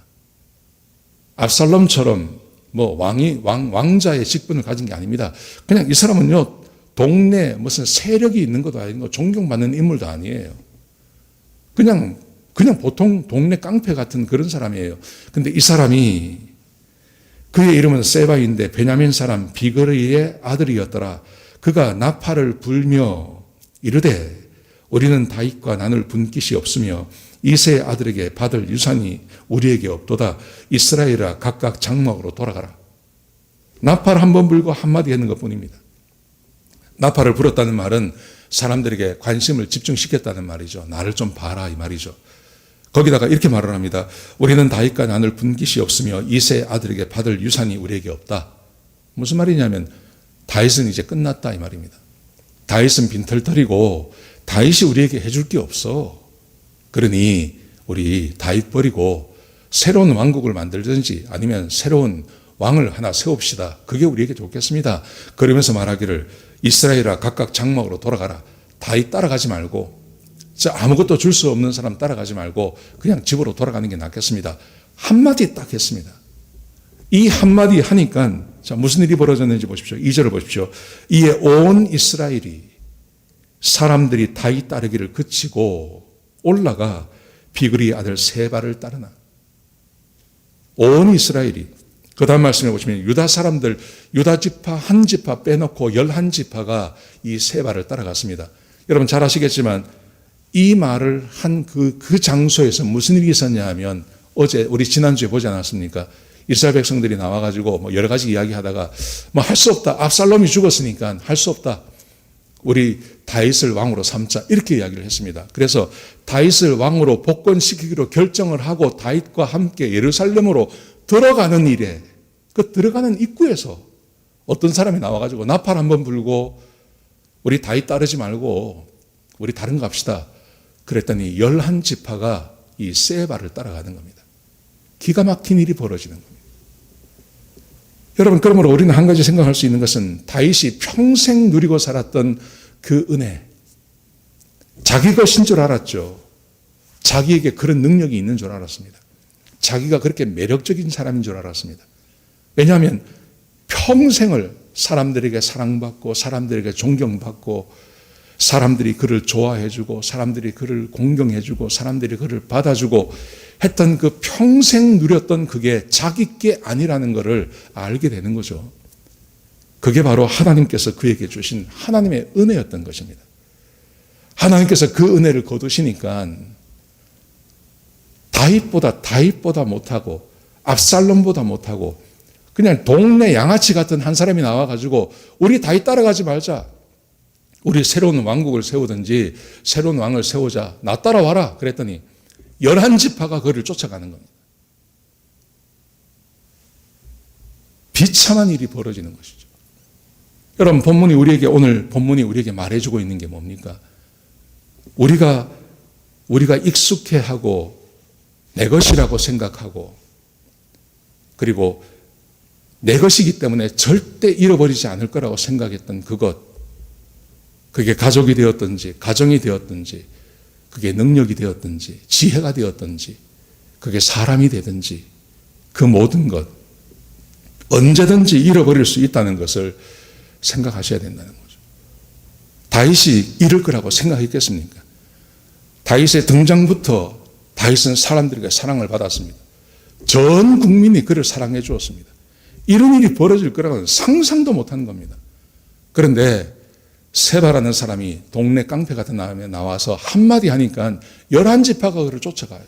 압살롬처럼 왕자의 직분을 가진 게 아닙니다. 그냥 이 사람은요, 동네 무슨 세력이 있는 것도 아니고 존경받는 인물도 아니에요. 그냥 보통 동네 깡패 같은 그런 사람이에요. 근데 이 사람이, 그의 이름은 세바인데 베냐민 사람 비그리의 아들이었더라. 그가 나팔을 불며 이르되 우리는 다윗과 나눌 분깃이 없으며 이새의 아들에게 받을 유산이 우리에게 없도다. 이스라엘아 각각 장막으로 돌아가라. 나팔 한 번 불고 한마디 했는 것뿐입니다. 나팔을 불었다는 말은 사람들에게 관심을 집중시켰다는 말이죠. 나를 좀 봐라 이 말이죠. 거기다가 이렇게 말을 합니다. 우리는 다윗과 나눌 분깃이 없으며 이새의 아들에게 받을 유산이 우리에게 없다. 무슨 말이냐면 다윗은 이제 끝났다 이 말입니다. 다윗은 빈털터리고 다윗이 우리에게 해줄 게 없어. 그러니 우리 다윗 버리고 새로운 왕국을 만들든지 아니면 새로운 왕을 하나 세웁시다. 그게 우리에게 좋겠습니다. 그러면서 말하기를 이스라엘아 각각 장막으로 돌아가라. 다윗 따라가지 말고, 아무것도 줄 수 없는 사람 따라가지 말고 그냥 집으로 돌아가는 게 낫겠습니다. 한마디 딱 했습니다. 이 한마디 하니까 자, 무슨 일이 벌어졌는지 보십시오. 2절을 보십시오. 이에 온 이스라엘이 사람들이 다윗 따르기를 그치고 올라가 비그리 아들 세바를 따르나. 온 이스라엘이. 그 다음 말씀해 보시면 유다 사람들, 유다 지파 한 지파 빼놓고 11지파가 이 세바를 따라갔습니다. 여러분 잘 아시겠지만 이 말을 한 그 장소에서 무슨 일이 있었냐 하면 어제 우리 지난주에 보지 않았습니까? 이스라엘 백성들이 나와가지고 여러 가지 이야기 하다가 할 수 없다. 압살롬이 죽었으니까 할 수 없다. 우리 다윗을 왕으로 삼자. 이렇게 이야기를 했습니다. 그래서 다윗을 왕으로 복권시키기로 결정을 하고 다윗과 함께 예루살렘으로 들어가는 일에 그 들어가는 입구에서 어떤 사람이 나와가지고 나팔 한번 불고 우리 다윗 따르지 말고 우리 다른 거 합시다. 그랬더니 11지파가 이 세바를 따라가는 겁니다. 기가 막힌 일이 벌어지는 겁니다. 여러분, 그러므로 우리는 한 가지 생각할 수 있는 것은 다윗이 평생 누리고 살았던 그 은혜, 자기 것인 줄 알았죠. 자기에게 그런 능력이 있는 줄 알았습니다. 자기가 그렇게 매력적인 사람인 줄 알았습니다. 왜냐하면 평생을 사람들에게 사랑받고 사람들에게 존경받고 사람들이 그를 좋아해주고 사람들이 그를 공경해주고 사람들이 그를 받아주고 했던 그 평생 누렸던 그게 자기 게 아니라는 것을 알게 되는 거죠. 그게 바로 하나님께서 그에게 주신 하나님의 은혜였던 것입니다. 하나님께서 그 은혜를 거두시니까 다윗보다 못하고 압살롬보다 못하고 그냥 동네 양아치 같은 한 사람이 나와가지고 우리 다윗 따라가지 말자. 우리 새로운 왕국을 세우든지 새로운 왕을 세우자. 나 따라와라. 그랬더니 11지파가 그를 쫓아가는 겁니다. 비참한 일이 벌어지는 것이죠. 여러분, 오늘 본문이 우리에게 말해주고 있는 게 뭡니까? 우리가 익숙해하고 내 것이라고 생각하고 그리고 내 것이기 때문에 절대 잃어버리지 않을 거라고 생각했던 그게 가족이 되었든지 가정이 되었든지 그게 능력이 되었든지 지혜가 되었든지 그게 사람이 되든지 그 모든 것 언제든지 잃어버릴 수 있다는 것을 생각하셔야 된다는 거죠. 다윗이 잃을 거라고 생각했겠습니까? 다윗의 등장부터 다윗은 사람들에게 사랑을 받았습니다. 전 국민이 그를 사랑해 주었습니다. 이런 일이 벌어질 거라고는 상상도 못한 겁니다. 그런데 세바라는 사람이 동네 깡패 같은 사람이 나와서 한마디 하니까 11지파가 그를 쫓아가요.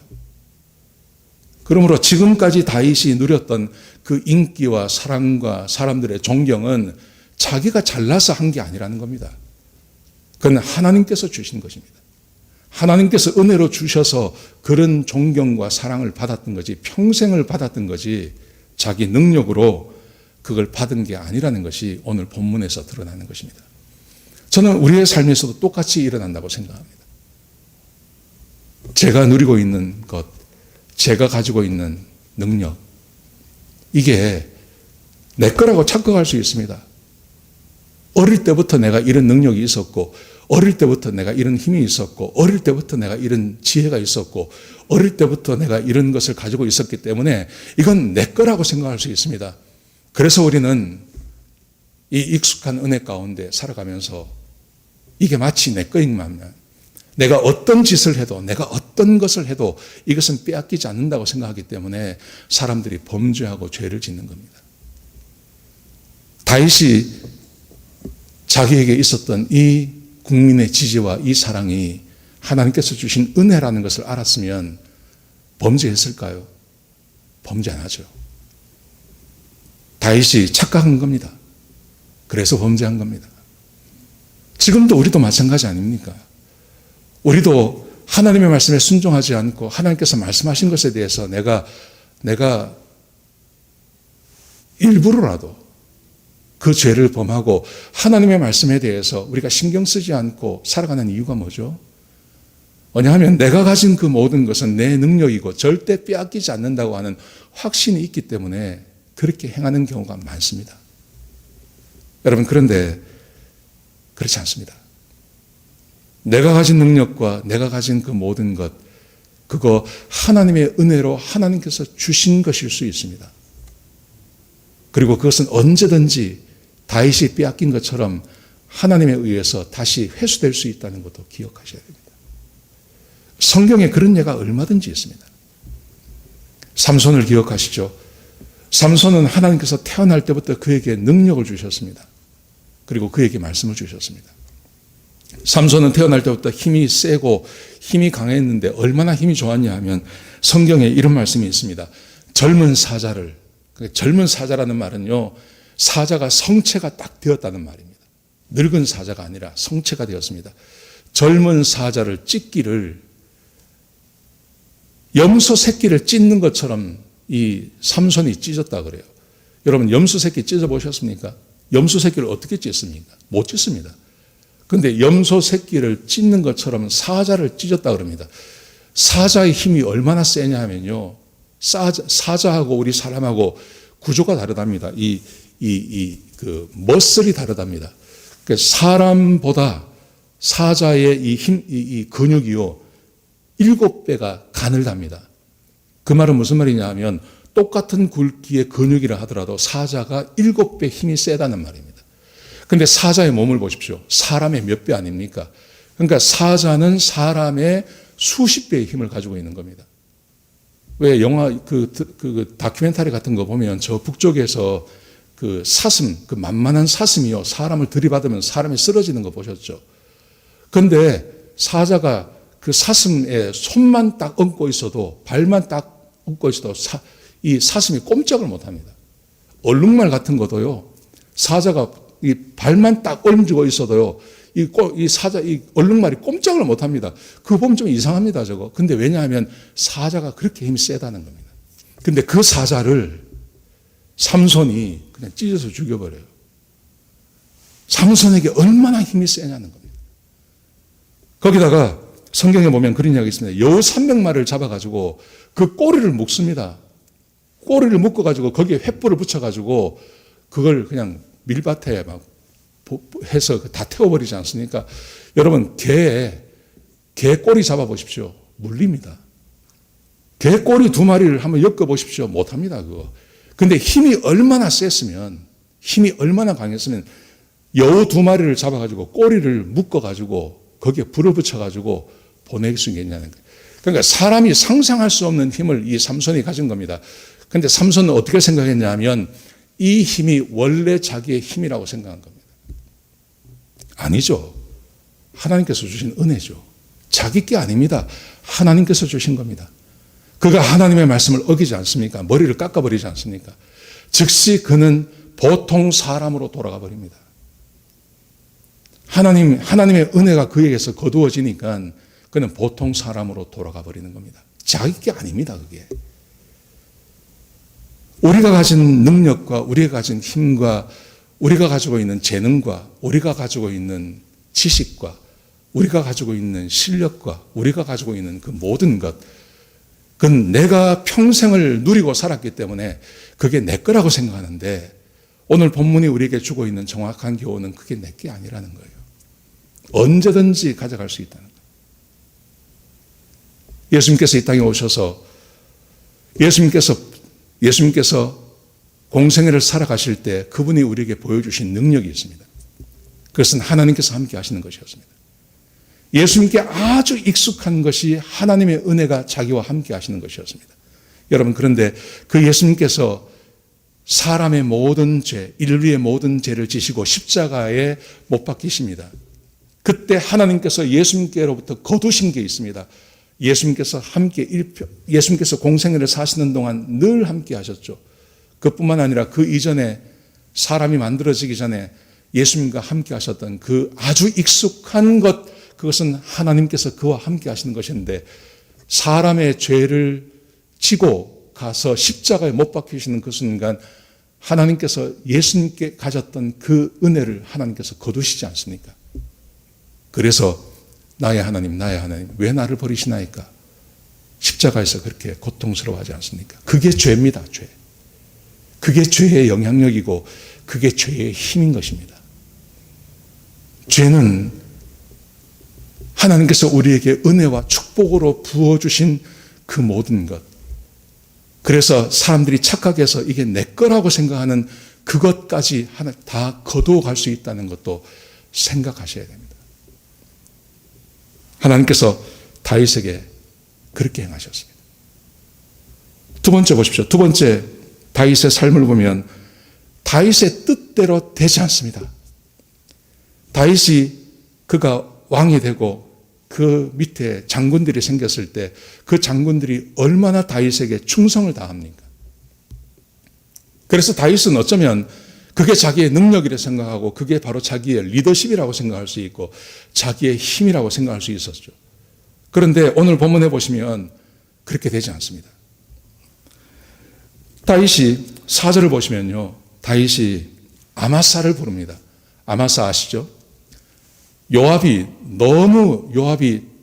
그러므로 지금까지 다윗이 누렸던 그 인기와 사랑과 사람들의 존경은 자기가 잘나서 한 게 아니라는 겁니다. 그건 하나님께서 주신 것입니다. 하나님께서 은혜로 주셔서 그런 존경과 사랑을 받았던 거지 평생을 받았던 거지 자기 능력으로 그걸 받은 게 아니라는 것이 오늘 본문에서 드러나는 것입니다. 저는 우리의 삶에서도 똑같이 일어난다고 생각합니다. 제가 누리고 있는 것, 제가 가지고 있는 능력, 이게 내 거라고 착각할 수 있습니다. 어릴 때부터 내가 이런 능력이 있었고, 어릴 때부터 내가 이런 힘이 있었고, 어릴 때부터 내가 이런 지혜가 있었고, 어릴 때부터 내가 이런 것을 가지고 있었기 때문에 이건 내 거라고 생각할 수 있습니다. 그래서 우리는 이 익숙한 은혜 가운데 살아가면서 이게 마치 내 거인만 내가 어떤 짓을 해도 내가 어떤 것을 해도 이것은 빼앗기지 않는다고 생각하기 때문에 사람들이 범죄하고 죄를 짓는 겁니다. 다윗이 자기에게 있었던 이 국민의 지지와 이 사랑이 하나님께서 주신 은혜라는 것을 알았으면 범죄했을까요? 범죄 안 하죠. 다윗이 착각한 겁니다. 그래서 범죄한 겁니다. 지금도 우리도 마찬가지 아닙니까? 우리도 하나님의 말씀에 순종하지 않고 하나님께서 말씀하신 것에 대해서 내가 일부러라도 그 죄를 범하고 하나님의 말씀에 대해서 우리가 신경 쓰지 않고 살아가는 이유가 뭐죠? 왜냐하면 내가 가진 그 모든 것은 내 능력이고 절대 빼앗기지 않는다고 하는 확신이 있기 때문에 그렇게 행하는 경우가 많습니다. 여러분, 그런데 그렇지 않습니다. 내가 가진 능력과 내가 가진 그 모든 것, 그거 하나님의 은혜로 하나님께서 주신 것일 수 있습니다. 그리고 그것은 언제든지 다윗이 빼앗긴 것처럼 하나님에 의해서 다시 회수될 수 있다는 것도 기억하셔야 됩니다. 성경에 그런 예가 얼마든지 있습니다. 삼손을 기억하시죠? 삼손은 하나님께서 태어날 때부터 그에게 능력을 주셨습니다. 그리고 그에게 말씀을 주셨습니다. 삼손은 태어날 때부터 힘이 세고 힘이 강했는데 얼마나 힘이 좋았냐 하면 성경에 이런 말씀이 있습니다. 젊은 사자라는 말은요, 사자가 성체가 딱 되었다는 말입니다. 늙은 사자가 아니라 성체가 되었습니다. 젊은 사자를 찢기를 염소 새끼를 찢는 것처럼 이 삼손이 찢었다 그래요. 여러분, 염소 새끼 찢어보셨습니까? 염소 새끼를 어떻게 찢습니까? 못 찢습니다. 그런데 염소 새끼를 찢는 것처럼 사자를 찢었다 그럽니다. 사자의 힘이 얼마나 세냐 하면요, 사자하고 우리 사람하고 구조가 다르답니다. 그 머슬이 다르답니다. 그러니까 사람보다 사자의 이 근육이요 7배가 가늘답니다. 그 말은 무슨 말이냐 하면 똑같은 굵기의 근육이라 하더라도 사자가 7배 힘이 세다는 말입니다. 근데 사자의 몸을 보십시오. 사람의 몇 배 아닙니까? 그러니까 사자는 사람의 수십 배의 힘을 가지고 있는 겁니다. 왜 영화 그 다큐멘터리 같은 거 보면 저 북쪽에서 그 사슴, 그 만만한 사슴이요, 사람을 들이받으면 사람이 쓰러지는 거 보셨죠? 근데 사자가 그 사슴의 손만 딱 얹고 있어도, 발만 딱 얹고 있어도 이 사슴이 꼼짝을 못 합니다. 얼룩말 같은 것도요, 사자가 이 발만 딱 얹고 있어도요, 이 사자, 이 얼룩말이 꼼짝을 못 합니다. 그거 보면 좀 이상합니다, 저거. 근데 왜냐하면 사자가 그렇게 힘이 세다는 겁니다. 근데 그 사자를 삼손이 그냥 찢어서 죽여버려요. 삼손에게 얼마나 힘이 세냐는 겁니다. 거기다가 성경에 보면 그런 이야기 있습니다. 여우 300마리를 잡아가지고 그 꼬리를 묶습니다. 꼬리를 묶어가지고 거기에 횃불을 붙여가지고 그걸 그냥 밀밭에 막 해서 다 태워버리지 않습니까? 여러분, 개 꼬리 잡아보십시오. 물립니다. 개 꼬리 2마리를 한번 엮어보십시오. 못합니다, 그거. 근데 힘이 얼마나 셌으면, 힘이 얼마나 강했으면 여우 2마리를 잡아가지고 꼬리를 묶어가지고 거기에 불을 붙여가지고 보낼 수 있겠냐는 거예요. 그러니까 사람이 상상할 수 없는 힘을 이 삼손이 가진 겁니다. 근데 삼손은 어떻게 생각했냐면 이 힘이 원래 자기의 힘이라고 생각한 겁니다. 아니죠. 하나님께서 주신 은혜죠. 자기 게 아닙니다. 하나님께서 주신 겁니다. 그가 하나님의 말씀을 어기지 않습니까? 머리를 깎아버리지 않습니까? 즉시 그는 보통 사람으로 돌아가 버립니다. 하나님의 은혜가 그에게서 거두어지니까 그는 보통 사람으로 돌아가 버리는 겁니다. 자기 게 아닙니다, 그게. 우리가 가진 능력과 우리가 가진 힘과 우리가 가지고 있는 재능과 우리가 가지고 있는 지식과 우리가 가지고 있는 실력과 우리가 가지고 있는 그 모든 것, 그건 내가 평생을 누리고 살았기 때문에 그게 내 거라고 생각하는데 오늘 본문이 우리에게 주고 있는 정확한 교훈은 그게 내 게 아니라는 거예요. 언제든지 가져갈 수 있다는 거예요. 예수님께서 이 땅에 오셔서 예수님께서 공생애를 살아가실 때 그분이 우리에게 보여주신 능력이 있습니다. 그것은 하나님께서 함께 하시는 것이었습니다. 예수님께 아주 익숙한 것이 하나님의 은혜가 자기와 함께 하시는 것이었습니다. 여러분, 그런데 그 예수님께서 사람의 모든 죄, 인류의 모든 죄를 지시고 십자가에 못 박히십니다. 그때 하나님께서 예수님께로부터 거두신 게 있습니다. 예수님께서 공생애를 사시는 동안 늘 함께 하셨죠. 그뿐만 아니라 그 이전에 사람이 만들어지기 전에 예수님과 함께 하셨던 그 아주 익숙한 것, 그것은 하나님께서 그와 함께 하시는 것인데 사람의 죄를 지고 가서 십자가에 못 박히시는 그 순간 하나님께서 예수님께 가졌던 그 은혜를 하나님께서 거두시지 않습니까? 그래서 나의 하나님 왜 나를 버리시나이까? 십자가에서 그렇게 고통스러워하지 않습니까? 그게 죄입니다, 죄. 그게 죄의 영향력이고 그게 죄의 힘인 것입니다. 죄는 하나님께서 우리에게 은혜와 축복으로 부어주신 그 모든 것. 그래서 사람들이 착각해서 이게 내 거라고 생각하는 그것까지 다 거두어 갈 수 있다는 것도 생각하셔야 됩니다. 하나님께서 다윗에게 그렇게 행하셨습니다. 두 번째 보십시오. 두 번째 다윗의 삶을 보면 다윗의 뜻대로 되지 않습니다. 다윗이 그가 왕이 되고 그 밑에 장군들이 생겼을 때 그 장군들이 얼마나 다윗에게 충성을 다합니까? 그래서 다윗은 어쩌면 그게 자기의 능력이라고 생각하고 그게 바로 자기의 리더십이라고 생각할 수 있고 자기의 힘이라고 생각할 수 있었죠. 그런데 오늘 본문에 보시면 그렇게 되지 않습니다. 다윗이 4절을 보시면요. 다윗이 아마사를 부릅니다. 아마사 아시죠? 요압이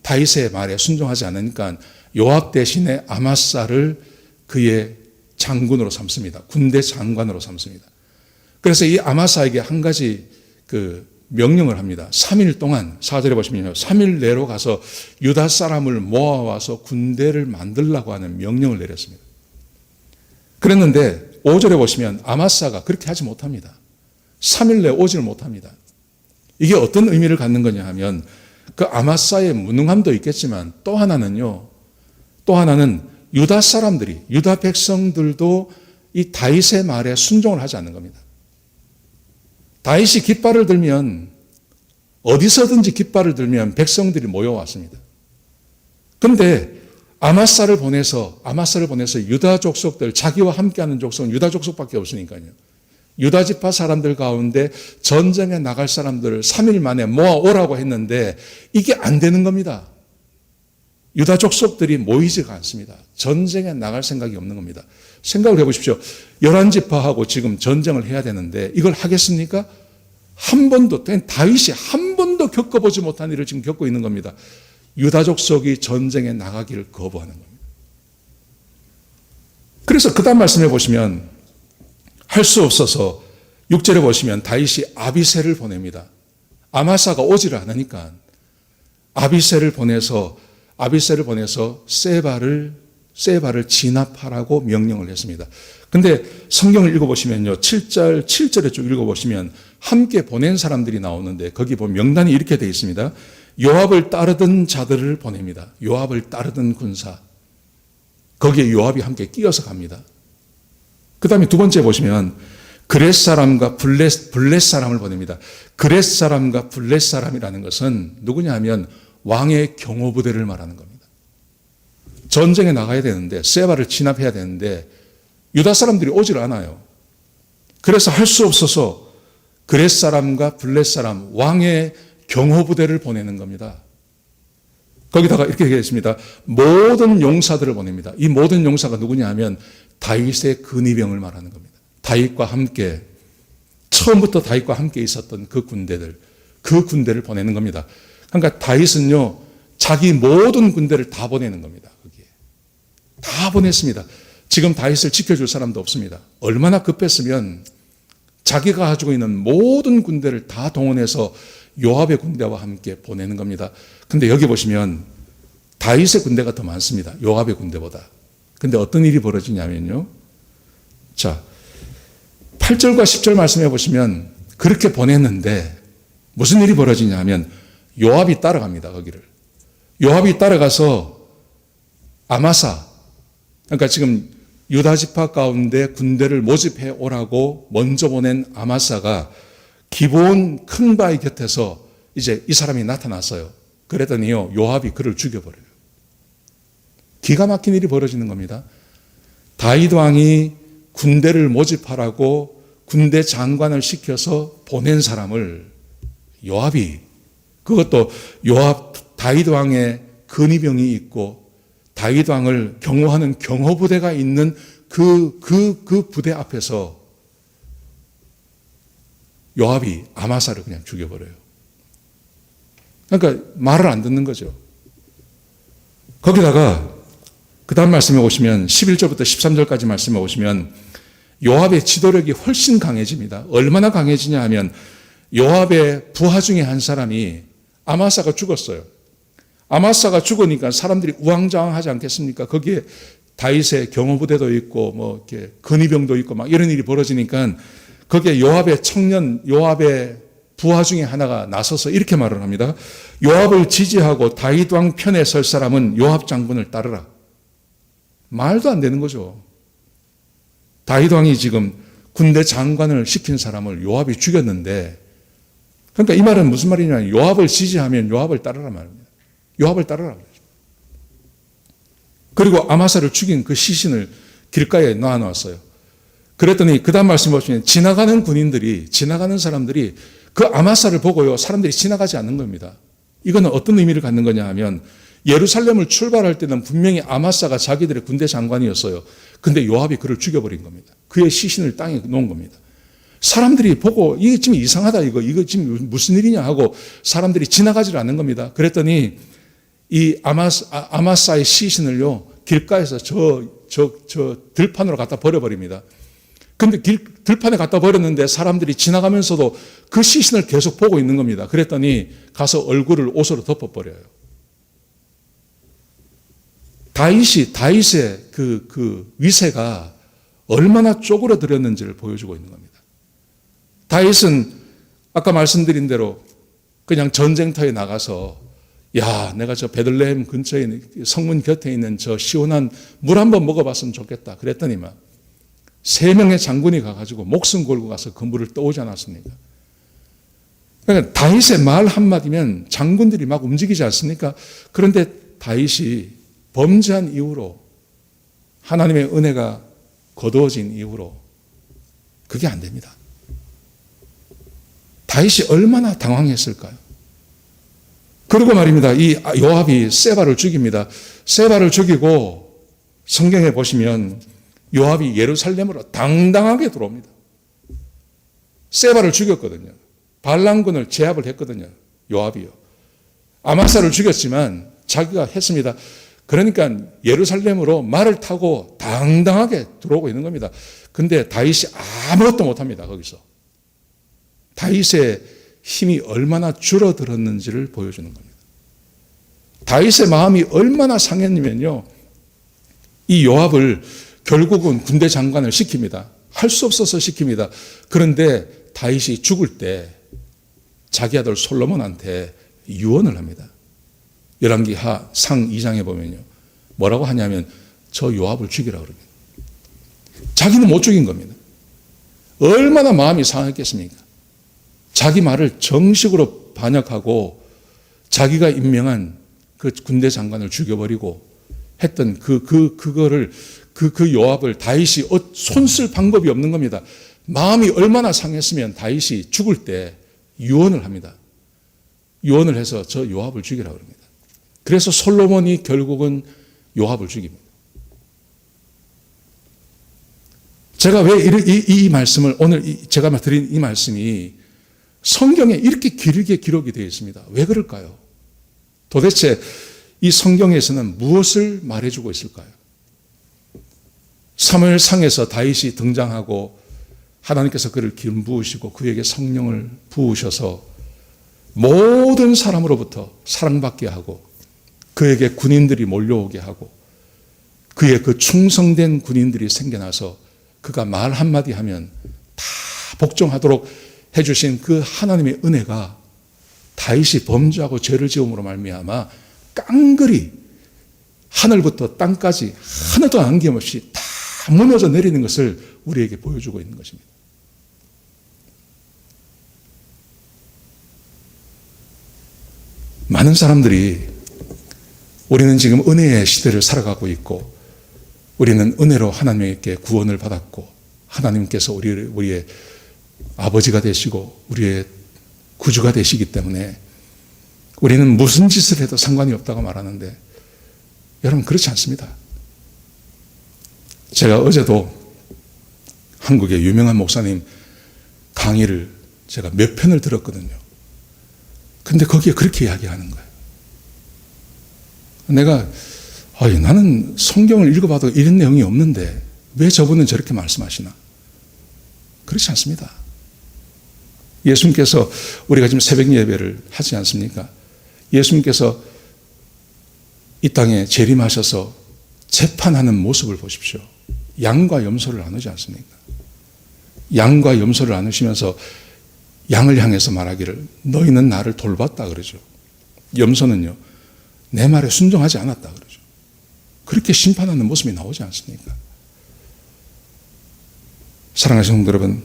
다윗의 말에 순종하지 않으니까 요압 대신에 아마사를 그의 장군으로 삼습니다. 군대 장관으로 삼습니다. 그래서 이 아마사에게 한 가지 명령을 합니다. 3일 동안 4절에 보시면요. 3일 내로 가서 유다 사람을 모아와서 군대를 만들라고 하는 명령을 내렸습니다. 그랬는데 5절에 보시면 아마사가 그렇게 하지 못합니다. 3일 내에 오지를 못합니다. 이게 어떤 의미를 갖는 거냐 하면 그 아마사의 무능함도 있겠지만 또 하나는 유다 사람들이, 유다 백성들도 이 다윗의 말에 순종을 하지 않는 겁니다. 다윗이 깃발을 들면, 어디서든지 깃발을 들면 백성들이 모여왔습니다. 그런데 아마사를 보내서 유다 족속들, 자기와 함께하는 족속은 유다 족속밖에 없으니까요. 유다 지파 사람들 가운데 전쟁에 나갈 사람들을 3일 만에 모아오라고 했는데 이게 안 되는 겁니다. 유다 족속들이 모이지가 않습니다. 전쟁에 나갈 생각이 없는 겁니다. 생각을 해보십시오. 11지파하고 지금 전쟁을 해야 되는데 이걸 하겠습니까? 다윗이 한 번도 겪어보지 못한 일을 지금 겪고 있는 겁니다. 유다 족속이 전쟁에 나가기를 거부하는 겁니다. 그래서 그 다음 말씀해 보시면 할 수 없어서 6절에 보시면 다윗이 아비새를 보냅니다. 아마사가 오지를 않으니까 아비새를 보내서 세바를 진압하라고 명령을 했습니다. 근데 성경을 읽어보시면요. 7절에 쭉 읽어보시면 함께 보낸 사람들이 나오는데 거기 보면 명단이 이렇게 되어 있습니다. 요압을 따르던 자들을 보냅니다. 요압을 따르던 군사. 거기에 요압이 함께 끼어서 갑니다. 그 다음에 두 번째 보시면 그렛 사람과 블렛 사람을 보냅니다. 그렛 사람과 블렛 사람이라는 것은 누구냐 하면 왕의 경호부대를 말하는 겁니다. 전쟁에 나가야 되는데 세바를 진압해야 되는데 유다 사람들이 오질 않아요. 그래서 할 수 없어서 그렛 사람과 블렛 사람, 왕의 경호부대를 보내는 겁니다. 거기다가 이렇게 얘기했습니다. 모든 용사들을 보냅니다. 이 모든 용사가 누구냐 하면 다윗의 근위병을 말하는 겁니다. 다윗과 함께, 처음부터 다윗과 함께 있었던 그 군대를 보내는 겁니다. 그러니까 다윗은요, 자기 모든 군대를 다 보내는 겁니다. 거기에. 다 보냈습니다. 지금 다윗을 지켜줄 사람도 없습니다. 얼마나 급했으면 자기가 가지고 있는 모든 군대를 다 동원해서 요압의 군대와 함께 보내는 겁니다. 근데 여기 보시면 다윗의 군대가 더 많습니다. 요압의 군대보다. 근데 어떤 일이 벌어지냐면요. 자, 8절과 10절 말씀해 보시면 그렇게 보냈는데 무슨 일이 벌어지냐면 요압이 따라갑니다. 거기를. 요압이 따라가서 아마사, 그러니까 지금 유다 지파 가운데 군대를 모집해 오라고 먼저 보낸 아마사가 기브온 큰 바위 곁에서 이제 이 사람이 나타났어요. 그랬더니요, 요압이 그를 죽여버려요. 기가 막힌 일이 벌어지는 겁니다. 다윗 왕이 군대를 모집하라고 군대 장관을 시켜서 보낸 사람을 요압이, 그것도 요압 다윗 왕의 근위병이 있고 다윗 왕을 경호하는 경호부대가 있는 그 부대 앞에서 요압이 아마사를 그냥 죽여버려요. 그러니까 말을 안 듣는 거죠. 거기다가 그 다음 말씀에 오시면 11절부터 13절까지 말씀에 오시면 요압의 지도력이 훨씬 강해집니다. 얼마나 강해지냐 하면 요압의 부하 중에 한 사람이 아마사가 죽었어요. 아마사가 죽으니까 사람들이 우왕좌왕하지 않겠습니까? 거기에 다윗의 경호부대도 있고 뭐 이렇게 근위병도 있고 막 이런 일이 벌어지니까 거기에 요압의 부하 중에 하나가 나서서 이렇게 말을 합니다. 요압을 지지하고 다윗 왕 편에 설 사람은 요압 장군을 따르라. 말도 안 되는 거죠. 다윗 왕이 지금 군대 장관을 시킨 사람을 요압이 죽였는데, 그러니까 이 말은 무슨 말이냐면 요압을 지지하면 요압을 따르라 말입니다. 요압을 따르라. 그리고 아마사를 죽인 그 시신을 길가에 놔놨어요. 그랬더니 그 다음 말씀 보시면 지나가는 사람들이 그 아마사를 보고요, 사람들이 지나가지 않는 겁니다. 이거는 어떤 의미를 갖는 거냐 하면 예루살렘을 출발할 때는 분명히 아마사가 자기들의 군대 장관이었어요. 근데 요압이 그를 죽여버린 겁니다. 그의 시신을 땅에 놓은 겁니다. 사람들이 보고 이게 지금 이상하다, 이거 지금 무슨 일이냐 하고 사람들이 지나가지 않는 겁니다. 그랬더니 이 아마사의 시신을요, 길가에서 저 들판으로 갖다 버려버립니다. 근데 들판에 갖다 버렸는데 사람들이 지나가면서도 그 시신을 계속 보고 있는 겁니다. 그랬더니 가서 얼굴을 옷으로 덮어버려요. 다윗의 그 위세가 얼마나 쪼그러들었는지를 보여주고 있는 겁니다. 다윗은 아까 말씀드린 대로 그냥 전쟁터에 나가서 야, 내가 저 베들레헴 근처에 성문 곁에 있는 저 시원한 물 한번 먹어봤으면 좋겠다 그랬더니만 3명의 장군이 가가지고 목숨 걸고 가서 그 물을 떠오지 않았습니까? 그러니까 다윗의 말 한마디면 장군들이 막 움직이지 않습니까? 그런데 다윗이 범죄한 이후로 하나님의 은혜가 거두어진 이후로 그게 안 됩니다. 다윗이 얼마나 당황했을까요? 그리고 말입니다. 이 요압이 세바를 죽입니다. 세바를 죽이고 성경에 보시면 요압이 예루살렘으로 당당하게 들어옵니다. 세바를 죽였거든요. 반란군을 제압을 했거든요. 요압이요. 아마사를 죽였지만 자기가 했습니다. 그러니까 예루살렘으로 말을 타고 당당하게 들어오고 있는 겁니다. 근데 다윗이 아무것도 못합니다. 거기서. 다윗의 힘이 얼마나 줄어들었는지를 보여주는 겁니다. 다윗의 마음이 얼마나 상했냐면요. 이 요압을 결국은 군대 장관을 시킵니다. 할 수 없어서 시킵니다. 그런데 다윗이 죽을 때 자기 아들 솔로몬한테 유언을 합니다. 열왕기하 상 2장에 보면요. 뭐라고 하냐면 저 요압을 죽이라 그럽니다. 자기는 못 죽인 겁니다. 얼마나 마음이 상했겠습니까? 자기 말을 정식으로 반역하고 자기가 임명한 그 군대 장관을 죽여버리고 했던 그거를 그 요압을 다윗이 손쓸 방법이 없는 겁니다. 마음이 얼마나 상했으면 다윗이 죽을 때 유언을 합니다. 유언을 해서 저 요압을 죽이라 그럽니다. 그래서 솔로몬이 결국은 요압을 죽입니다. 제가 왜 이 말씀을 오늘 제가 드린 이 말씀이 성경에 이렇게 길게 기록이 되어 있습니다. 왜 그럴까요? 도대체 이 성경에서는 무엇을 말해주고 있을까요? 사무엘상에서 다윗이 등장하고 하나님께서 그를 기름 부으시고 그에게 성령을 부으셔서 모든 사람으로부터 사랑받게 하고 그에게 군인들이 몰려오게 하고 그의 그 충성된 군인들이 생겨나서 그가 말 한마디 하면 다 복종하도록 해주신 그 하나님의 은혜가 다윗이 범죄하고 죄를 지음으로 말미암아 깡그리 하늘부터 땅까지 하나도 남김없이 다 무너져 내리는 것을 우리에게 보여주고 있는 것입니다. 많은 사람들이 우리는 지금 은혜의 시대를 살아가고 있고 우리는 은혜로 하나님께 구원을 받았고 하나님께서 우리의 아버지가 되시고 우리의 구주가 되시기 때문에 우리는 무슨 짓을 해도 상관이 없다고 말하는데 여러분 그렇지 않습니다. 제가 어제도 한국의 유명한 목사님 강의를 제가 몇 편을 들었거든요. 근데 거기에 그렇게 이야기하는 거예요. 내가 나는 성경을 읽어봐도 이런 내용이 없는데 왜 저분은 저렇게 말씀하시나? 그렇지 않습니다. 예수님께서 우리가 지금 새벽 예배를 하지 않습니까? 예수님께서 이 땅에 재림하셔서 재판하는 모습을 보십시오. 양과 염소를 나누지 않습니까? 양과 염소를 나누시면서 양을 향해서 말하기를 너희는 나를 돌봤다 그러죠. 염소는요 내 말에 순종하지 않았다 그러죠. 그렇게 심판하는 모습이 나오지 않습니까? 사랑하시는 성도 여러분,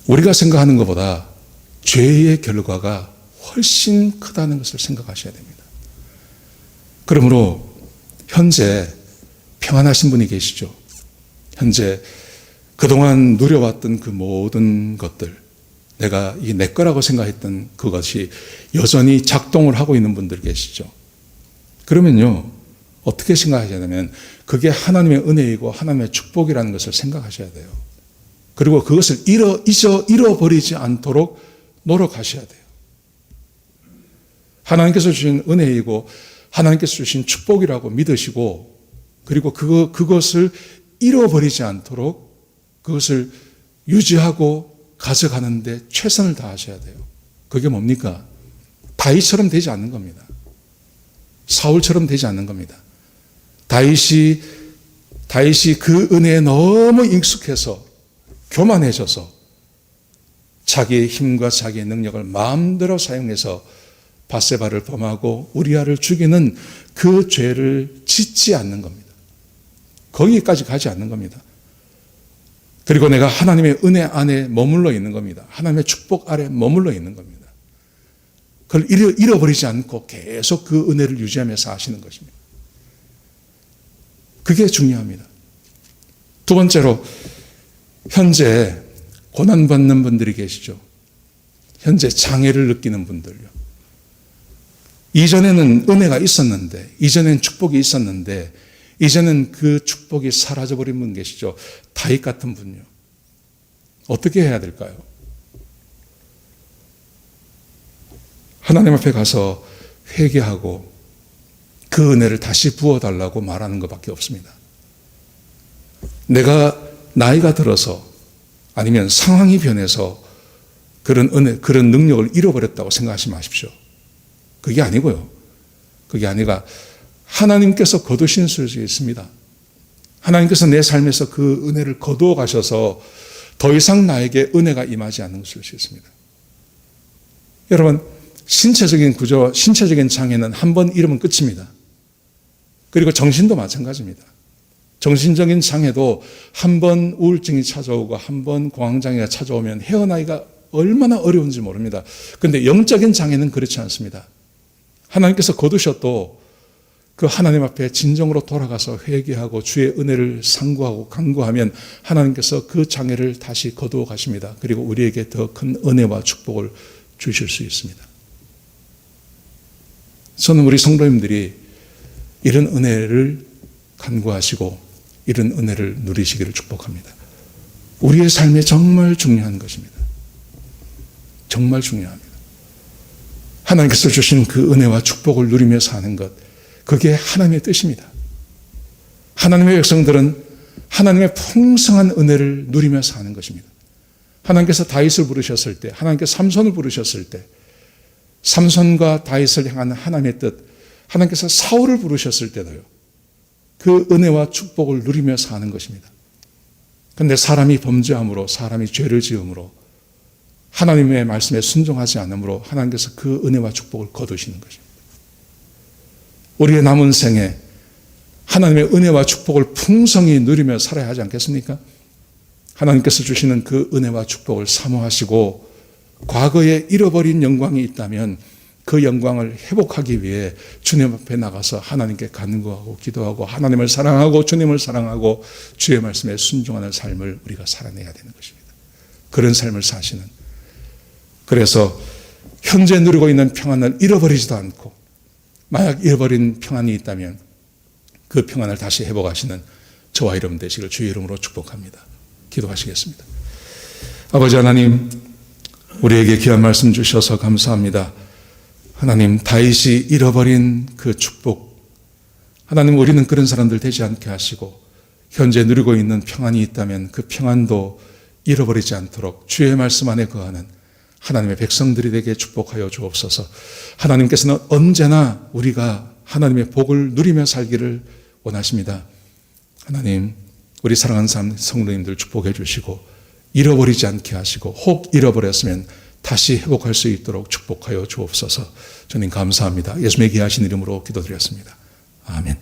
우리가 생각하는 것보다 죄의 결과가 훨씬 크다는 것을 생각하셔야 됩니다. 그러므로 현재 평안하신 분이 계시죠. 현재 그동안 누려왔던 그 모든 것들, 내가 이게 내 거라고 생각했던 그것이 여전히 작동을 하고 있는 분들 계시죠. 그러면요, 어떻게 생각하셔야 되냐면 그게 하나님의 은혜이고 하나님의 축복이라는 것을 생각하셔야 돼요. 그리고 그것을 잃어버리지 않도록 노력하셔야 돼요. 하나님께서 주신 은혜이고 하나님께서 주신 축복이라고 믿으시고 그리고 그것을 잃어버리지 않도록 그것을 유지하고 가져가는데 최선을 다하셔야 돼요. 그게 뭡니까? 다윗처럼 되지 않는 겁니다. 사울처럼 되지 않는 겁니다. 다윗이 다윗이 그 은혜에 너무 익숙해서 교만해져서 자기의 힘과 자기의 능력을 마음대로 사용해서 바세바를 범하고 우리아를 죽이는 그 죄를 짓지 않는 겁니다. 거기까지 가지 않는 겁니다. 그리고 내가 하나님의 은혜 안에 머물러 있는 겁니다. 하나님의 축복 아래 머물러 있는 겁니다. 그걸 잃어버리지 않고 계속 그 은혜를 유지하면서 하시는 것입니다. 그게 중요합니다. 두 번째로, 현재 고난받는 분들이 계시죠. 현재 장애를 느끼는 분들요. 이전에는 은혜가 있었는데, 이전에는 축복이 있었는데, 이제는 그 축복이 사라져버린 분 계시죠. 다윗 같은 분요. 어떻게 해야 될까요? 하나님 앞에 가서 회개하고 그 은혜를 다시 부어달라고 말하는 것밖에 없습니다. 내가 나이가 들어서 아니면 상황이 변해서 그런 은혜, 그런 능력을 잃어버렸다고 생각하지 마십시오. 그게 아니고요. 그게 아니라 하나님께서 거두신 수도 있습니다. 하나님께서 내 삶에서 그 은혜를 거두어 가셔서 더 이상 나에게 은혜가 임하지 않는 것일 수 있습니다. 여러분, 신체적인 구조, 신체적인 장애는 한 번 잃으면 끝입니다. 그리고 정신도 마찬가지입니다. 정신적인 장애도 한 번 우울증이 찾아오고 한 번 공황장애가 찾아오면 헤어나기가 얼마나 어려운지 모릅니다. 그런데 영적인 장애는 그렇지 않습니다. 하나님께서 거두셔도 그 하나님 앞에 진정으로 돌아가서 회개하고 주의 은혜를 상고하고 간구하면 하나님께서 그 장애를 다시 거두어 가십니다. 그리고 우리에게 더 큰 은혜와 축복을 주실 수 있습니다. 저는 우리 성도님들이 이런 은혜를 간구하시고 이런 은혜를 누리시기를 축복합니다. 우리의 삶에 정말 중요한 것입니다. 정말 중요합니다. 하나님께서 주신 그 은혜와 축복을 누리며 사는 것, 그게 하나님의 뜻입니다. 하나님의 백성들은 하나님의 풍성한 은혜를 누리며 사는 것입니다. 하나님께서 다윗을 부르셨을 때, 하나님께서 삼손을 부르셨을 때, 삼손과 다윗을 향한 하나님의 뜻, 하나님께서 사울을 부르셨을 때도요, 그 은혜와 축복을 누리며 사는 것입니다. 그런데 사람이 범죄함으로, 사람이 죄를 지음으로, 하나님의 말씀에 순종하지 않으므로 하나님께서 그 은혜와 축복을 거두시는 것입니다. 우리의 남은 생에 하나님의 은혜와 축복을 풍성히 누리며 살아야 하지 않겠습니까? 하나님께서 주시는 그 은혜와 축복을 사모하시고 과거에 잃어버린 영광이 있다면 그 영광을 회복하기 위해 주님 앞에 나가서 하나님께 간구하고 기도하고 하나님을 사랑하고 주님을 사랑하고 주의 말씀에 순종하는 삶을 우리가 살아내야 되는 것입니다. 그런 삶을 사시는, 그래서 현재 누리고 있는 평안을 잃어버리지도 않고 만약 잃어버린 평안이 있다면 그 평안을 다시 회복하시는 저와 여러분 되시길 주의 이름으로 축복합니다. 기도하시겠습니다. 아버지 하나님, 우리에게 귀한 말씀 주셔서 감사합니다. 하나님, 다윗이 잃어버린 그 축복, 하나님, 우리는 그런 사람들 되지 않게 하시고 현재 누리고 있는 평안이 있다면 그 평안도 잃어버리지 않도록 주의 말씀 안에 거하는 하나님의 백성들이 되게 축복하여 주옵소서. 하나님께서는 언제나 우리가 하나님의 복을 누리며 살기를 원하십니다. 하나님, 우리 사랑하는 성도님들 축복해 주시고 잃어버리지 않게 하시고 혹 잃어버렸으면 다시 회복할 수 있도록 축복하여 주옵소서. 주님 감사합니다. 예수님의 귀하신 이름으로 기도드렸습니다. 아멘.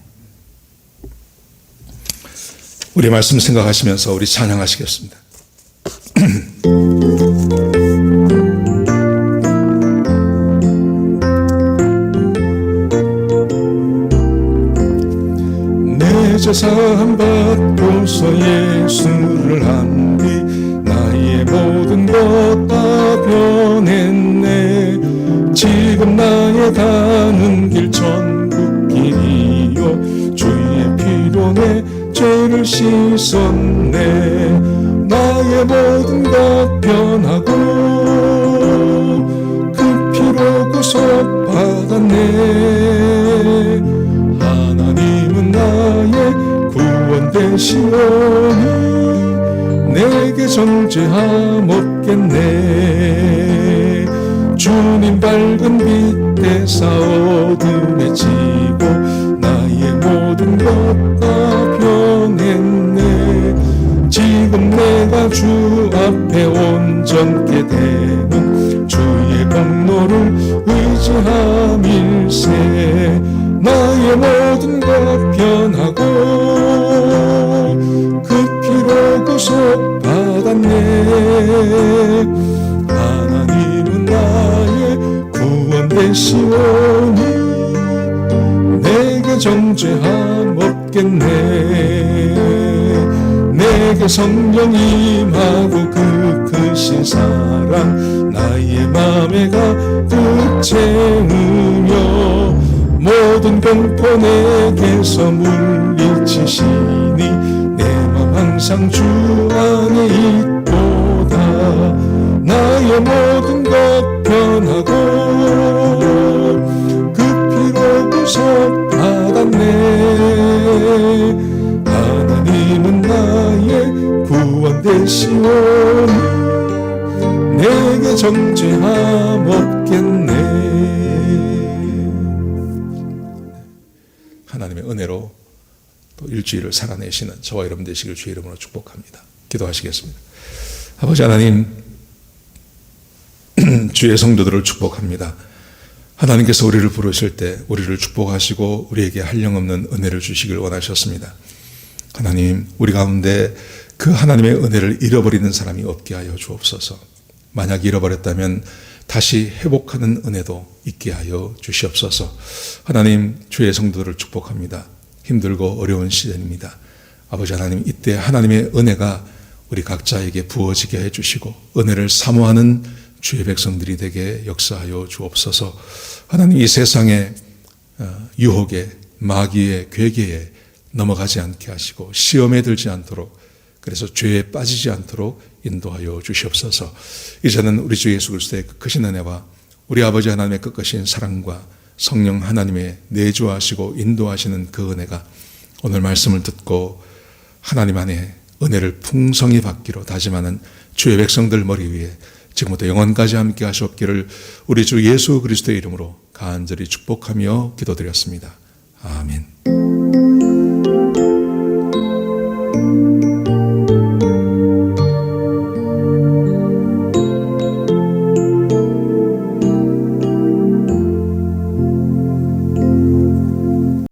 우리 말씀 생각하시면서 우리 찬양하시겠습니다. 내 제사함 받고서 예수를 한 뒤 나의 모든 것 다 변했네. 지금 나의 가는 길 천국 길이요 주의 피로 내 죄를 씻었네. 나의 모든 것 변하고 그 피로 구속받았네. 하나님은 나의 구원 되시오니 내게 정죄함 없겠네. 주님 밝은 빛에서 어둠에 지고 나의 모든 것 다 변했네. 정죄함일세 나의 모든 것 변하고 그 피로 구속받았네 하나님은 나의 구원 되시오니 내게 정죄함 없겠네 내게 성령 임하고 그 크신 사랑 나의 맘에 가득 채우며 모든 공포 내게서 물리치시니 내 맘 항상 주 안에 있도다 나의 모든 것 변하고 그 피로 구속받았네 하나님은 나의 구원 되시오니 내게 정죄함 없겠네. 하나님의 은혜로 또 일주일을 살아내시는 저와 여러분 되시길 주의 이름으로 축복합니다. 기도하시겠습니다. 아버지 하나님, 주의 성도들을 축복합니다. 하나님께서 우리를 부르실 때 우리를 축복하시고 우리에게 한량없는 은혜를 주시길 원하셨습니다. 하나님, 우리 가운데 그 하나님의 은혜를 잃어버리는 사람이 없게 하여 주옵소서. 만약 잃어버렸다면 다시 회복하는 은혜도 있게 하여 주시옵소서. 하나님, 주의 성도들을 축복합니다. 힘들고 어려운 시대입니다. 아버지 하나님, 이때 하나님의 은혜가 우리 각자에게 부어지게 해주시고 은혜를 사모하는 주의 백성들이 되게 역사하여 주옵소서. 하나님, 이 세상의 유혹에 마귀의 괴계에 넘어가지 않게 하시고 시험에 들지 않도록, 그래서 죄에 빠지지 않도록 인도하여 주시옵소서. 이제는 우리 주 예수 그리스도의 그 크신 은혜와 우리 아버지 하나님의 끝까신 사랑과 성령 하나님의 내주하시고 인도하시는 그 은혜가 오늘 말씀을 듣고 하나님 안에 은혜를 풍성히 받기로 다짐하는 주의 백성들 머리 위에 지금부터 영원까지 함께 하시옵기를 우리 주 예수 그리스도의 이름으로 간절히 축복하며 기도드렸습니다. 아멘.